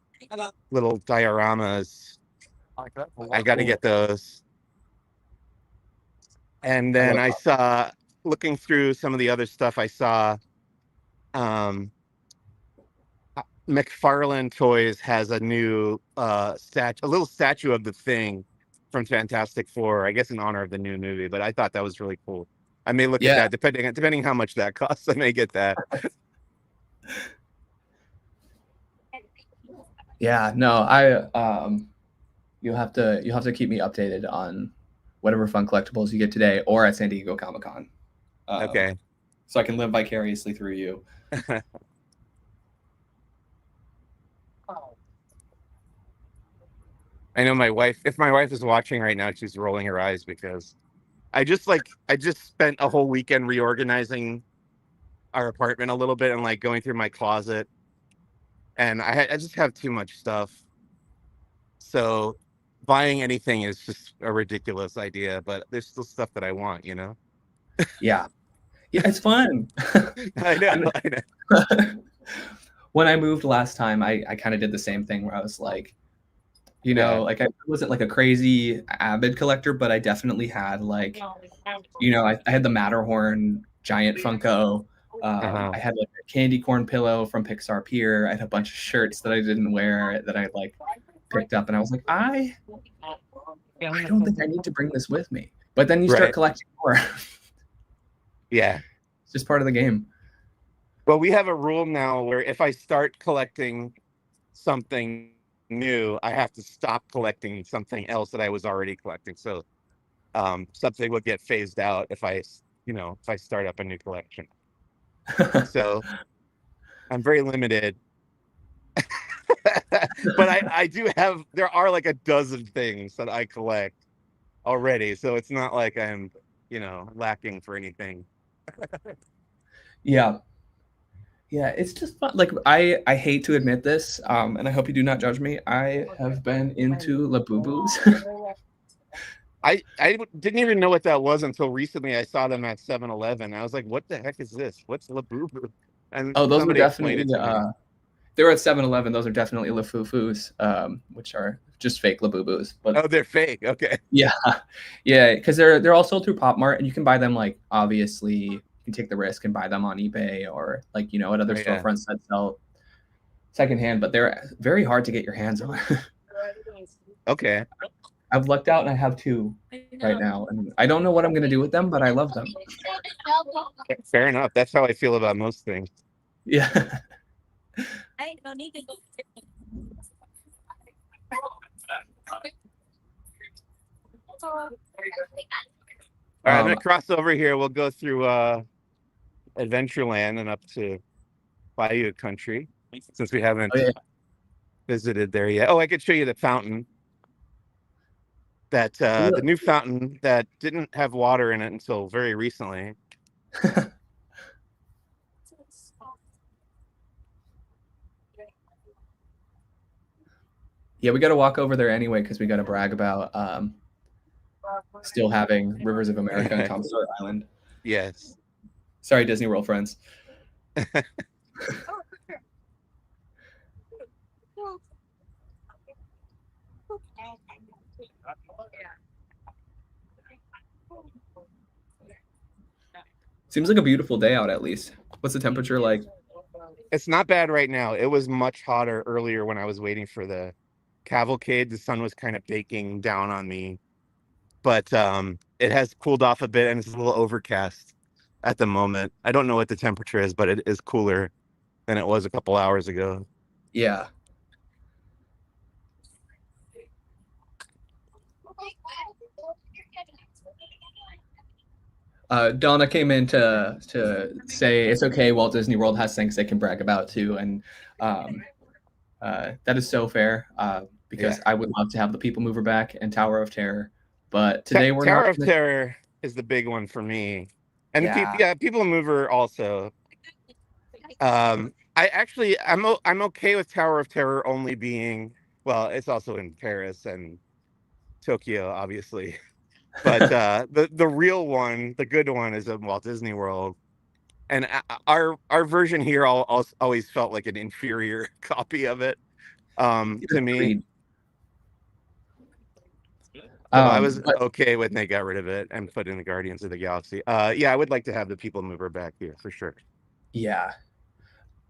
little dioramas. I got to get those. And then I saw, looking through some of the other stuff, I saw McFarlane Toys has a new a little statue of the Thing from Fantastic Four, I guess in honor of the new movie. But I thought that was really cool. I may look at that depending how much that costs. I may get that. Yeah, no, you'll have to keep me updated on whatever fun collectibles you get today or at San Diego Comic-Con. Okay. So I can live vicariously through you. I know my wife, if my wife is watching right now, she's rolling her eyes because I just spent a whole weekend reorganizing our apartment a little bit and like going through my closet. And I just have too much stuff. So buying anything is just a ridiculous idea, but there's still stuff that I want, you know? Yeah. Yeah, it's fun. I know. When I moved last time, I kind of did the same thing where I was like, you know, like I wasn't like a crazy avid collector, but I definitely had like, you know, I had the Matterhorn giant Funko. I had like a candy corn pillow from Pixar Pier. I had a bunch of shirts that I didn't wear that I like picked up, and I was like, I don't think I need to bring this with me. But then you start collecting more. Yeah, it's just part of the game. Well, we have a rule now where if I start collecting something new, I have to stop collecting something else that I was already collecting. So something would get phased out if if I start up a new collection. So I'm very limited. But I do have, there are like a dozen things that I collect already. So it's not like I'm, lacking for anything. Yeah. Yeah, it's just fun. Like I hate to admit this, and I hope you do not judge me. I have been into Labubus. I didn't even know what that was until recently. I saw them at 7-Eleven. I was like, what the heck is this? What's Labubu? And Oh, those were somebody explained definitely it to me. they're at 7-Eleven. Those are definitely Lafufus, which are just fake Labubus. But Oh, they're fake. Okay. yeah, yeah, because they're all sold through Pop Mart, and you can buy them like obviously you can take the risk and buy them on eBay or like at other Oh, yeah. storefronts that sell secondhand, but they're very hard to get your hands on. Okay. I've lucked out and I have two right now, and I don't know what I'm gonna do with them, but I love them. Fair enough. That's how I feel about most things. Yeah. I don't need to go. All right, I'm gonna cross over here. We'll go through Adventureland and up to Bayou Country since we haven't visited there yet. Oh, I could show you the fountain. That the new fountain that didn't have water in it until very recently. Yeah, we got to walk over there anyway because we got to brag about still having Rivers of America on Tom Sawyer Island. Yes. Sorry, Disney World friends. Seems like a beautiful day out at least. What's the temperature like? It's not bad right now. It was much hotter earlier when I was waiting for the cavalcade. The sun was kind of baking down on me. But it has cooled off a bit and it's a little overcast at the moment. I don't know what the temperature is, but it is cooler than it was a couple hours ago. Yeah. Donna came in to say it's okay. Walt Disney World has things they can brag about too, and that is so fair. Because I would love to have the People Mover back and Tower of Terror, but today we're Tower not. of Terror is the big one for me, and Yeah. People Mover also. I'm okay with Tower of Terror only being, well, it's also in Paris and Tokyo, obviously. But the real one, the good one, is in Walt Disney World, and our version here always felt like an inferior copy of it. To me, so I was okay when they got rid of it and put in the Guardians of the Galaxy. Yeah, I would like to have the People Mover back here for sure. Yeah.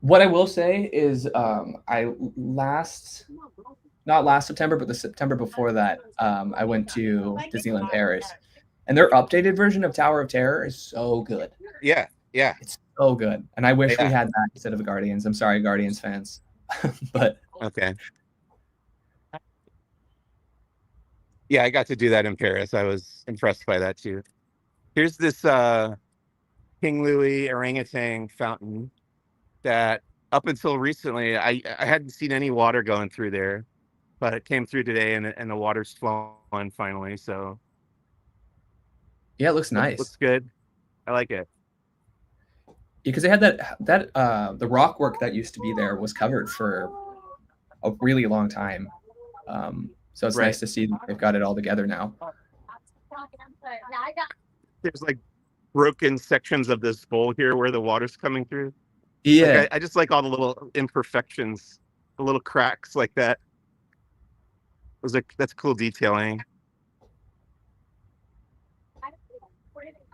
What I will say is, not last September, but the September before that, I went to Disneyland Paris, and their updated version of Tower of Terror is so good. Yeah, yeah, it's so good, and I wish we had that instead of the Guardians. I'm sorry, Guardians fans, but okay. Yeah, I got to do that in Paris. I was impressed by that too. Here's this King Louis orangutan fountain that up until recently I hadn't seen any water going through there, but it came through today and the water's flowing finally. So yeah, it looks nice. Looks good. I like it. Because they had that the rock work that used to be there was covered for a really long time. So it's nice to see that they've got it all together now. There's like broken sections of this bowl here where the water's coming through. Yeah. Like I just like all the little imperfections, the little cracks like that. That's cool detailing.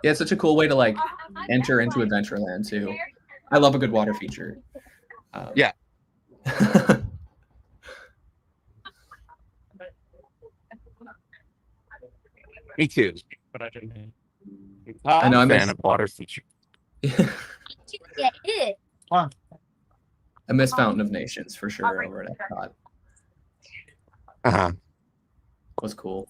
Yeah, it's such a cool way to like enter into Adventureland too. I love a good water feature. Yeah. Me too. But I didn't. I know I'm a fan of water feature. Yeah, it. I miss Fountain of Nations for sure over at Epcot. Uh-huh. Was cool.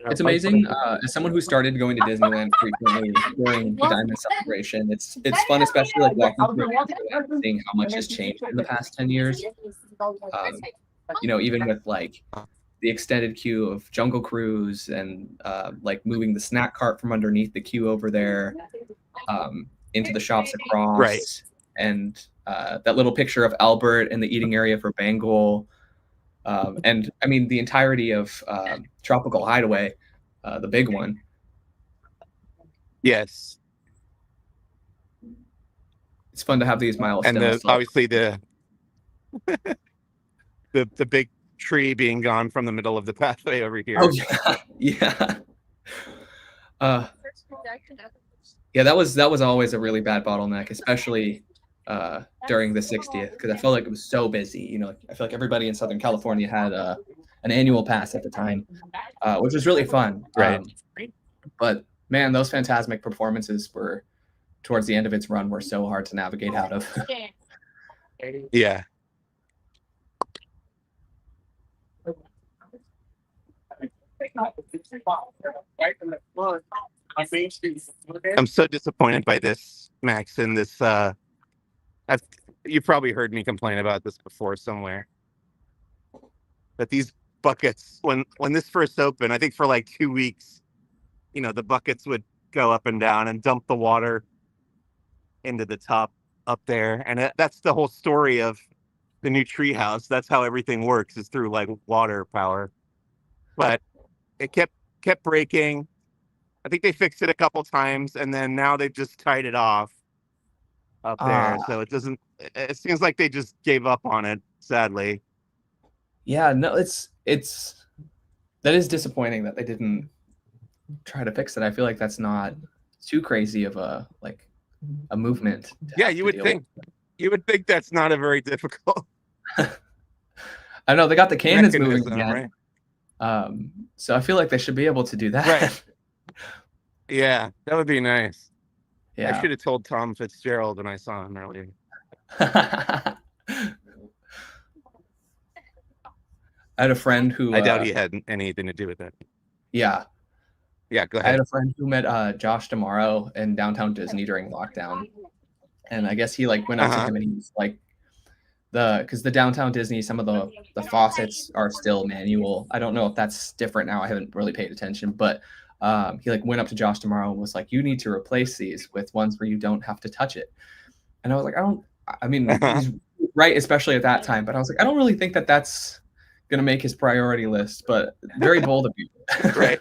It's amazing. As someone who started going to Disneyland frequently during the Diamond Celebration, it's fun, especially like walking through Disneyland and seeing how much has changed in the past 10 years. You know, even with like the extended queue of Jungle Cruise and like moving the snack cart from underneath the queue over there into the shops across, Right. and that little picture of Albert in the eating area for Bengal. And I mean, the entirety of Tropical Hideaway, the big one. Yes. It's fun to have these milestones. And obviously the big tree being gone from the middle of the pathway over here. Oh yeah, yeah. Yeah, that was always a really bad bottleneck, especially during the 60th, because I felt like it was so busy. You know, I feel like everybody in Southern California had an annual pass at the time, which was really fun. Right. But man, those Phantasmic performances were towards the end of its run were so hard to navigate out of. Yeah. I'm so disappointed by this, Max, and this you've probably heard me complain about this before somewhere. That these buckets, when this first opened, I think for like 2 weeks, you know, the buckets would go up and down and dump the water into the top up there. And that's the whole story of the new treehouse. That's how everything works, is through like water power. But it kept breaking. I think they fixed it a couple times, and then now they've just tied it off up there. So it seems like they just gave up on it, sadly. Yeah, no, that is disappointing that they didn't try to fix it. I feel like that's not too crazy of a movement. Yeah, you would think that's not a very difficult. I know they got the cannons moving again. Right? So I feel like they should be able to do that. Right. Yeah, that would be nice. Yeah. I should have told Tom Fitzgerald when I saw him earlier. I had a friend who I doubt he had anything to do with it. Yeah. Yeah, go I ahead. had a friend who met Josh D'Amaro in downtown Disney during lockdown. And I guess he like went up to him and he was like, because the downtown Disney, some of the faucets are still manual. I don't know if that's different now. I haven't really paid attention, but he like went up to Josh D'Amaro and was like, you need to replace these with ones where you don't have to touch it. And I was like, he's right, especially at that time. But I was like, I don't really think that that's going to make his priority list, but very bold of you. Right.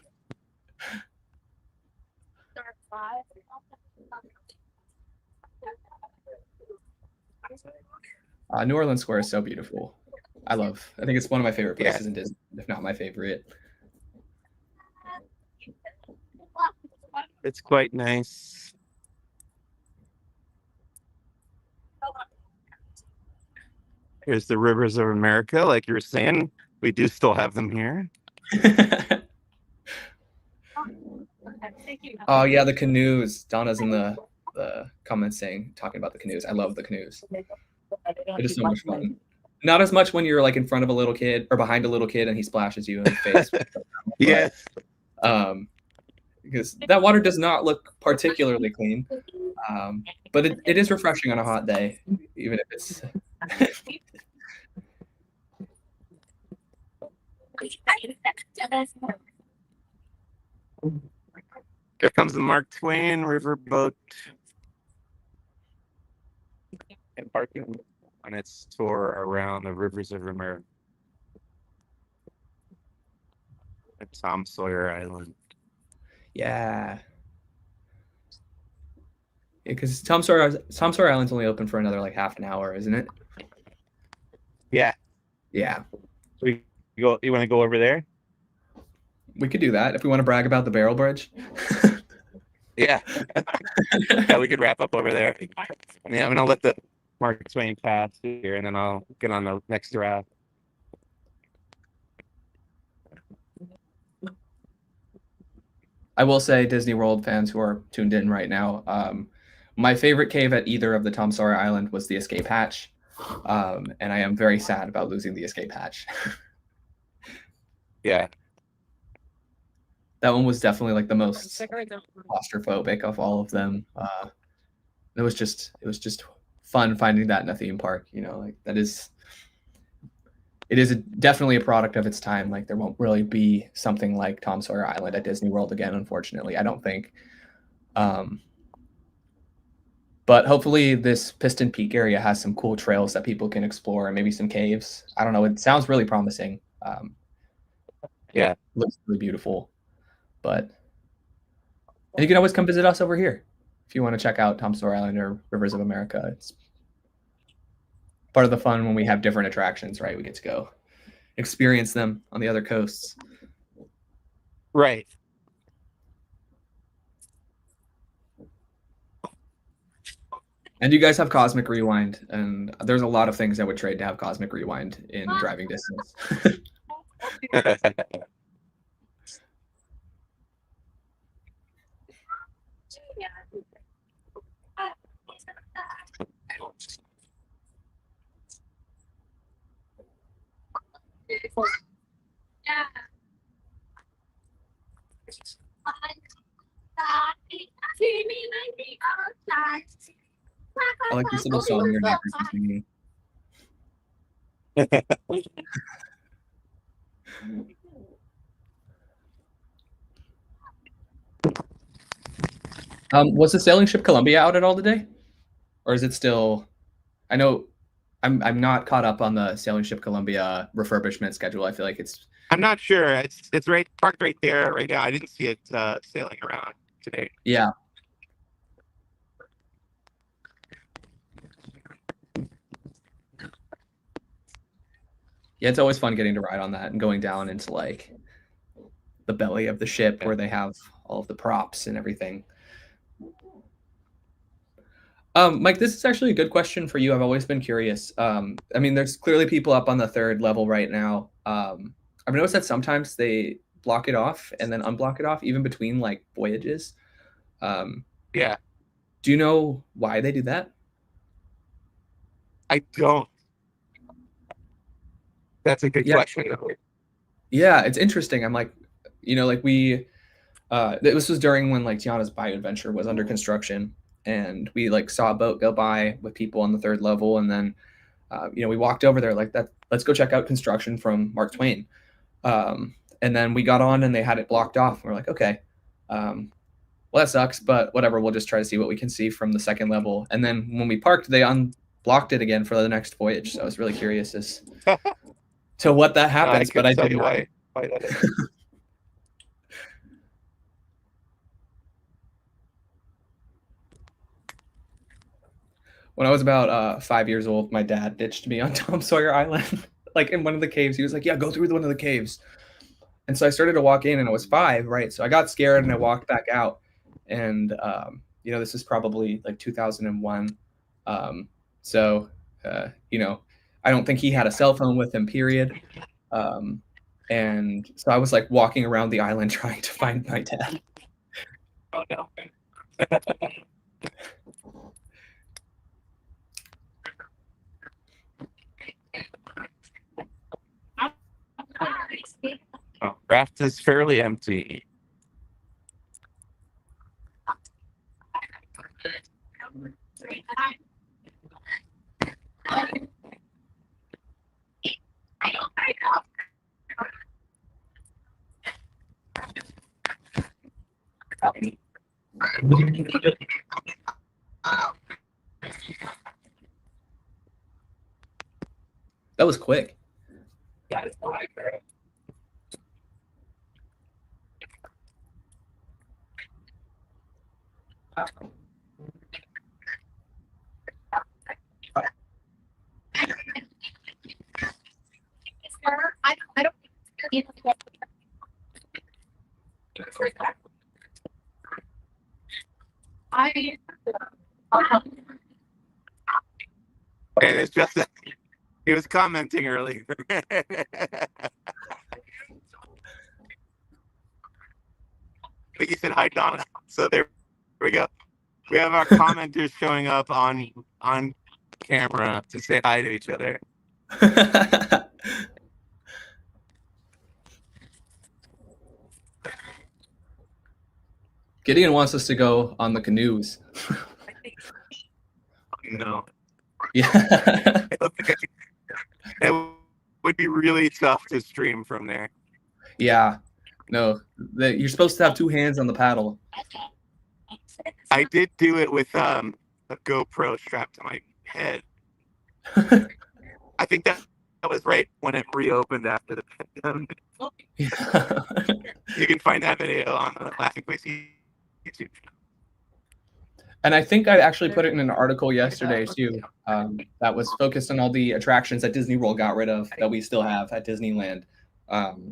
New Orleans Square is so beautiful. I think it's one of my favorite places in Disney, if not my favorite. It's quite nice. Here's the rivers of America, like you were saying. We do still have them here. Oh yeah, the canoes. Donna's in the comments talking about the canoes. I love the canoes. It is so much fun. Not as much when you're like in front of a little kid or behind a little kid and he splashes you in the face. Yes. Because that water does not look particularly clean. But it is refreshing on a hot day, even if it's Here comes the Mark Twain riverboat, embarking on its tour around the rivers of America at Tom Sawyer Island. Yeah, because Tom Sawyer Island's only open for another like half an hour, isn't it? Yeah. You want to go over there? We could do that if we want to brag about the Barrel Bridge. Yeah. Yeah, we could wrap up over there. I mean, I'm gonna let the Mark Twain pass here, and then I'll get on the next draft. I will say, Disney World fans who are tuned in right now, my favorite cave at either of the Tom Sawyer Island was the escape hatch, and I am very sad about losing the escape hatch. Yeah. That one was definitely like the most claustrophobic of all of them. It was just fun finding that in a theme park. You know, like it is definitely a product of its time. Like there won't really be something like Tom Sawyer Island at Disney World again, unfortunately. I don't think. But hopefully this Piston Peak area has some cool trails that people can explore and maybe some caves. I don't know. It sounds really promising. Yeah. It looks really beautiful. But and you can always come visit us over here if you want to check out Tom Sawyer Island or Rivers of America. It's part of the fun when we have different attractions, right? We get to go experience them on the other coasts. Right. And you guys have Cosmic Rewind, and there's a lot of things I would trade to have Cosmic Rewind in driving distance. I like this little song your neighbors are singing. Was the sailing ship Columbia out at all today, or is it still? I know I'm not caught up on the sailing ship Columbia refurbishment schedule. I feel like it's. I'm not sure. It's right parked right there right now. I didn't see it sailing around today. Yeah. Yeah, it's always fun getting to ride on that and going down into like the belly of the ship where they have all of the props and everything. Mike, this is actually a good question for you. I've always been curious. I mean, there's clearly people up on the third level right now. I've noticed that sometimes they block it off and then unblock it off, even between like voyages. Yeah. Do you know why they do that? I don't. That's a good question. Yeah, it's interesting. I'm like, you know, like this was during when like Tiana's Bayou Adventure was under construction, and we like saw a boat go by with people on the third level, and then you know, we walked over there like that. Let's go check out construction from Mark Twain. And then we got on and they had it blocked off. And we're like, okay, well that sucks, but whatever. We'll just try to see what we can see from the second level. And then when we parked, they unblocked it again for the next voyage. So I was really curious as to what that happens. But I tell you why that is. When I was about 5 years old, my dad ditched me on Tom Sawyer Island, like in one of the caves. He was like, yeah, go through one of the caves. And so I started to walk in and I was 5, right? So I got scared and I walked back out. And, you know, this is probably like 2001. So, you know, I don't think he had a cell phone with him, period. And so I was like walking around the island trying to find my dad. Oh, no. Oh, raft is fairly empty. That was quick. I don't. And it's just that he was commenting earlier. But you said hi, Donna. So there we go. We have our commenters showing up on camera to say hi to each other. Gideon wants us to go on the canoes. No. Yeah. It would be really tough to stream from there. Yeah. No, you're supposed to have two hands on the paddle. I did do it with a GoPro strapped to my head. I think that was right when it reopened after the pandemic. You can find that video on the Laughing Place YouTube. And I think I actually put it in an article yesterday too, that was focused on all the attractions that Disney World got rid of that we still have at Disneyland.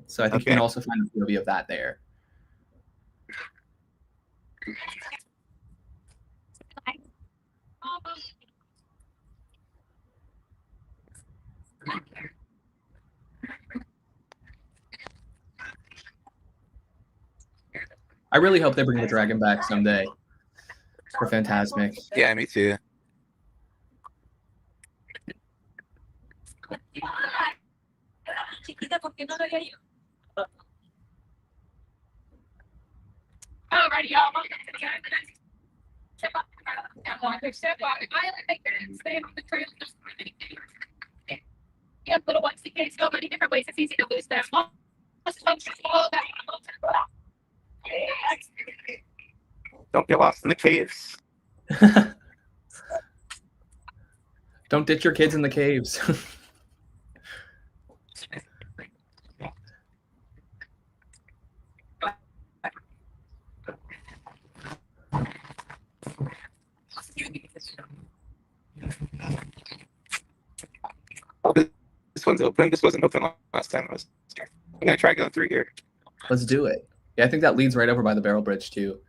So I think you can also find a movie of that there. I really hope they bring the dragon back someday for Fantasmic. Yeah, me too. Chiquita, ¿por qué no lo haría yo? Alrighty, y'all. Welcome to the island. Step up. Step up. I like to stay on the trail. Just you have little ones in case go many different ways. It's easy to lose them. Don't get lost in the caves. Don't ditch your kids in the caves. Oh, this one's open. This wasn't open last time I was here. I'm gonna try going through here. Let's do it. Yeah, I think that leads right over by the barrel bridge too.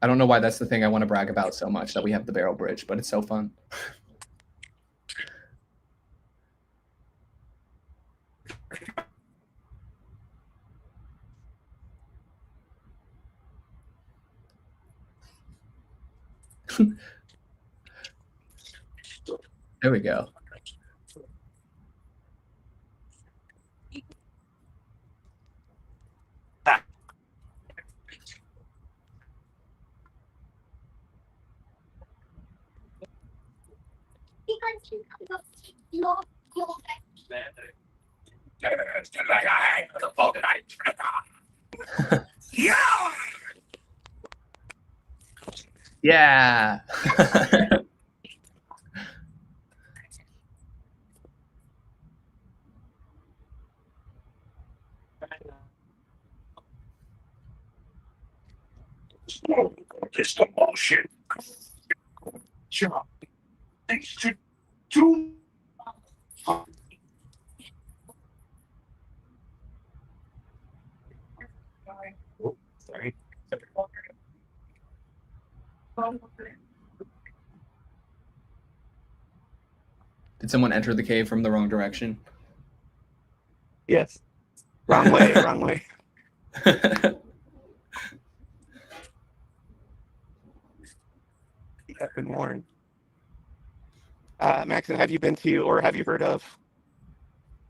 I don't know why that's the thing I want to brag about so much, that we have the barrel bridge, but it's so fun. There we go. Yeah. Just emotion. Sure. Thanks to two. Oh, sorry. Did someone enter the cave from the wrong direction? Yes. Wrong way, wrong way. I've been warned. Max, have you been to or have you heard of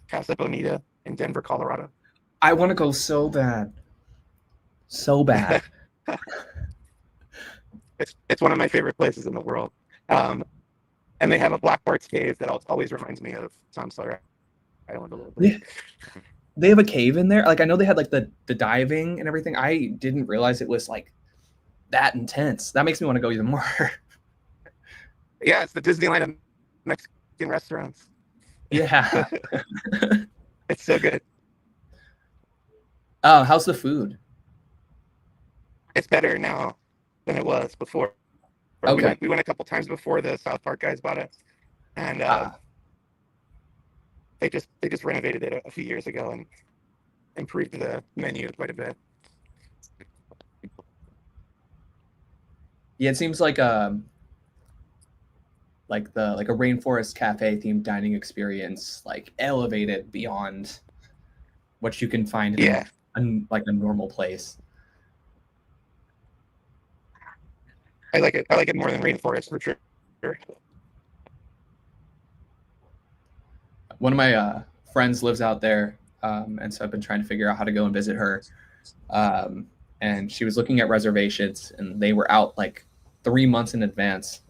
Casa Bonita in Denver, Colorado? I want to go so bad. So bad. It's one of my favorite places in the world. And they have a black quartz cave that always reminds me of Tom Sawyer Island a little bit. They have a cave in there. Like, I know they had like the diving and everything. I didn't realize it was like that intense. That makes me want to go even more. Yeah, it's the Disneyland of Mexican restaurants. Yeah. It's so good. Oh, how's the food? It's better now than it was before. Okay. We went a couple times before the South Park guys bought it, and they just renovated it a few years ago and improved the menu quite a bit. Yeah, it seems like a rainforest cafe themed dining experience, like elevated beyond what you can find Yeah, in like a normal place. I like it. I like it more than rainforest for sure. One of my friends lives out there, and so I've been trying to figure out how to go and visit her. Um, and she was looking at reservations, and they were out like 3 months in advance.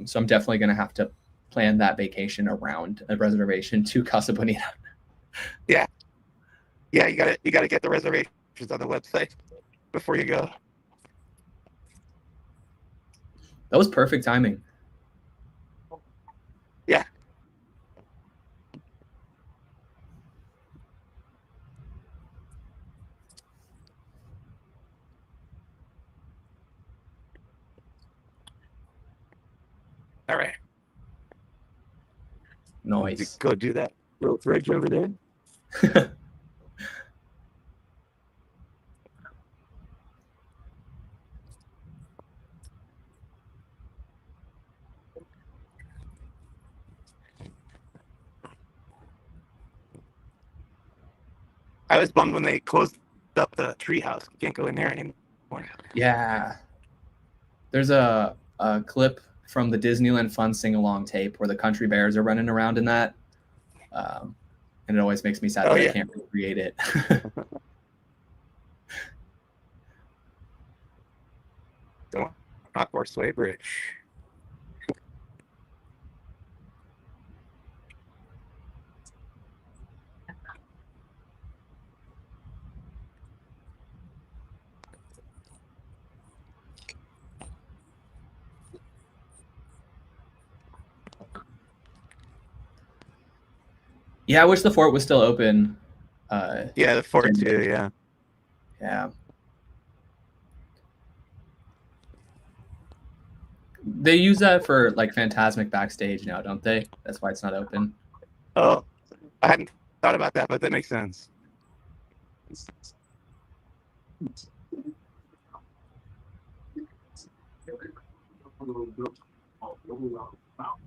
So I'm definitely going to have to plan that vacation around a reservation to Casa Bonita. Yeah, yeah. You gotta get the reservations on the website before you go. That was perfect timing. Yeah. All right. Nice. Go do that little bridge over there. I was bummed when they closed up the treehouse. You can't go in there anymore. Yeah. There's a clip from the Disneyland Fun Sing Along tape where the country bears are running around in that. And it always makes me sad Oh, that I yeah. can't recreate it. Not Horseway Bridge. Yeah, I wish the fort was still open. Yeah, the fort during- too. Yeah. Yeah. They use that for like Phantasmic backstage now, don't they? That's why it's not open. Oh, I hadn't thought about that, but that makes sense.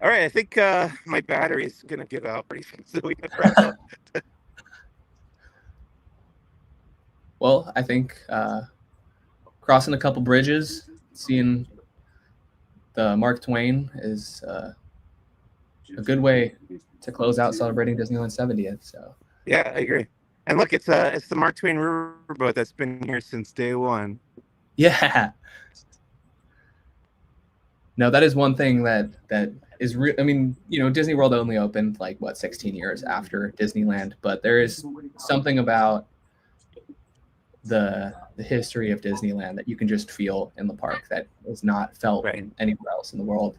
All right, I think my battery is gonna give out pretty soon, so we can wrap up. Well, I think crossing a couple bridges, seeing the Mark Twain is a good way to close out celebrating Disneyland 70th. So Yeah, I agree. And look, it's the Mark Twain riverboat that's been here since day one. yeah. No, that is one thing that is real. I mean, Disney World only opened like 16 years after Disneyland, but there is something about the history of Disneyland that you can just feel in the park that is not felt Right. anywhere else in the world.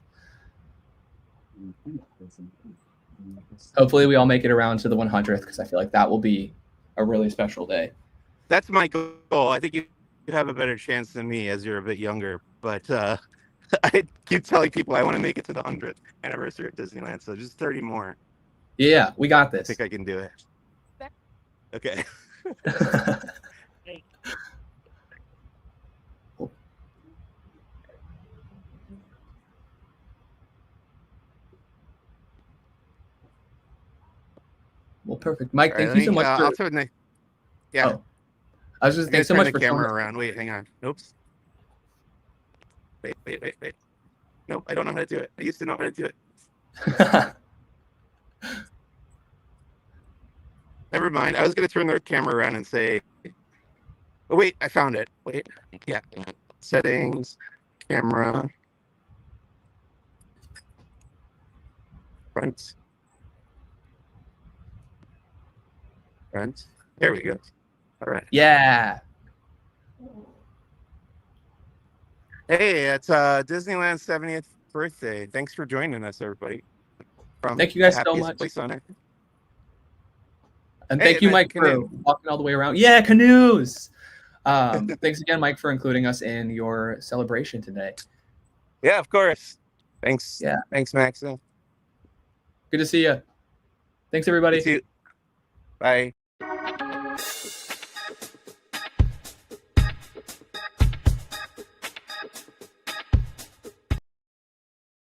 Hopefully we all make it around to the 100th, because I feel like that will be a really special day. That's my goal. I think you have a better chance than me as you're a bit younger, but I keep telling people I want to make it to the 100th anniversary of Disneyland, so just 30 more. Yeah, we got I this. think I can do it. Okay. Well, perfect. Mike, All right, thank you so much I'll for... turn the... Yeah. Oh, I was just I'm gonna thanks so turn much the for camera around. Wait, hang on. Oops. Wait. Nope, I don't know how to do it. I used to know how to do it. Never mind. I was gonna turn the camera around and say, oh wait, I found it. Wait, yeah. Settings, camera, front. There we go. All right. Yeah. Hey, it's Disneyland's 70th birthday. Thanks for joining us, everybody. From Thank you guys the so happiest much. place on earth. And Hey, thank you, and Mike, for canoe. walking all the way around. Yeah, canoes. Thanks again, Mike, for including us in your celebration today. Yeah, of course. Thanks. Yeah. Thanks, Max. Good to see you. Thanks, everybody. You too. Bye.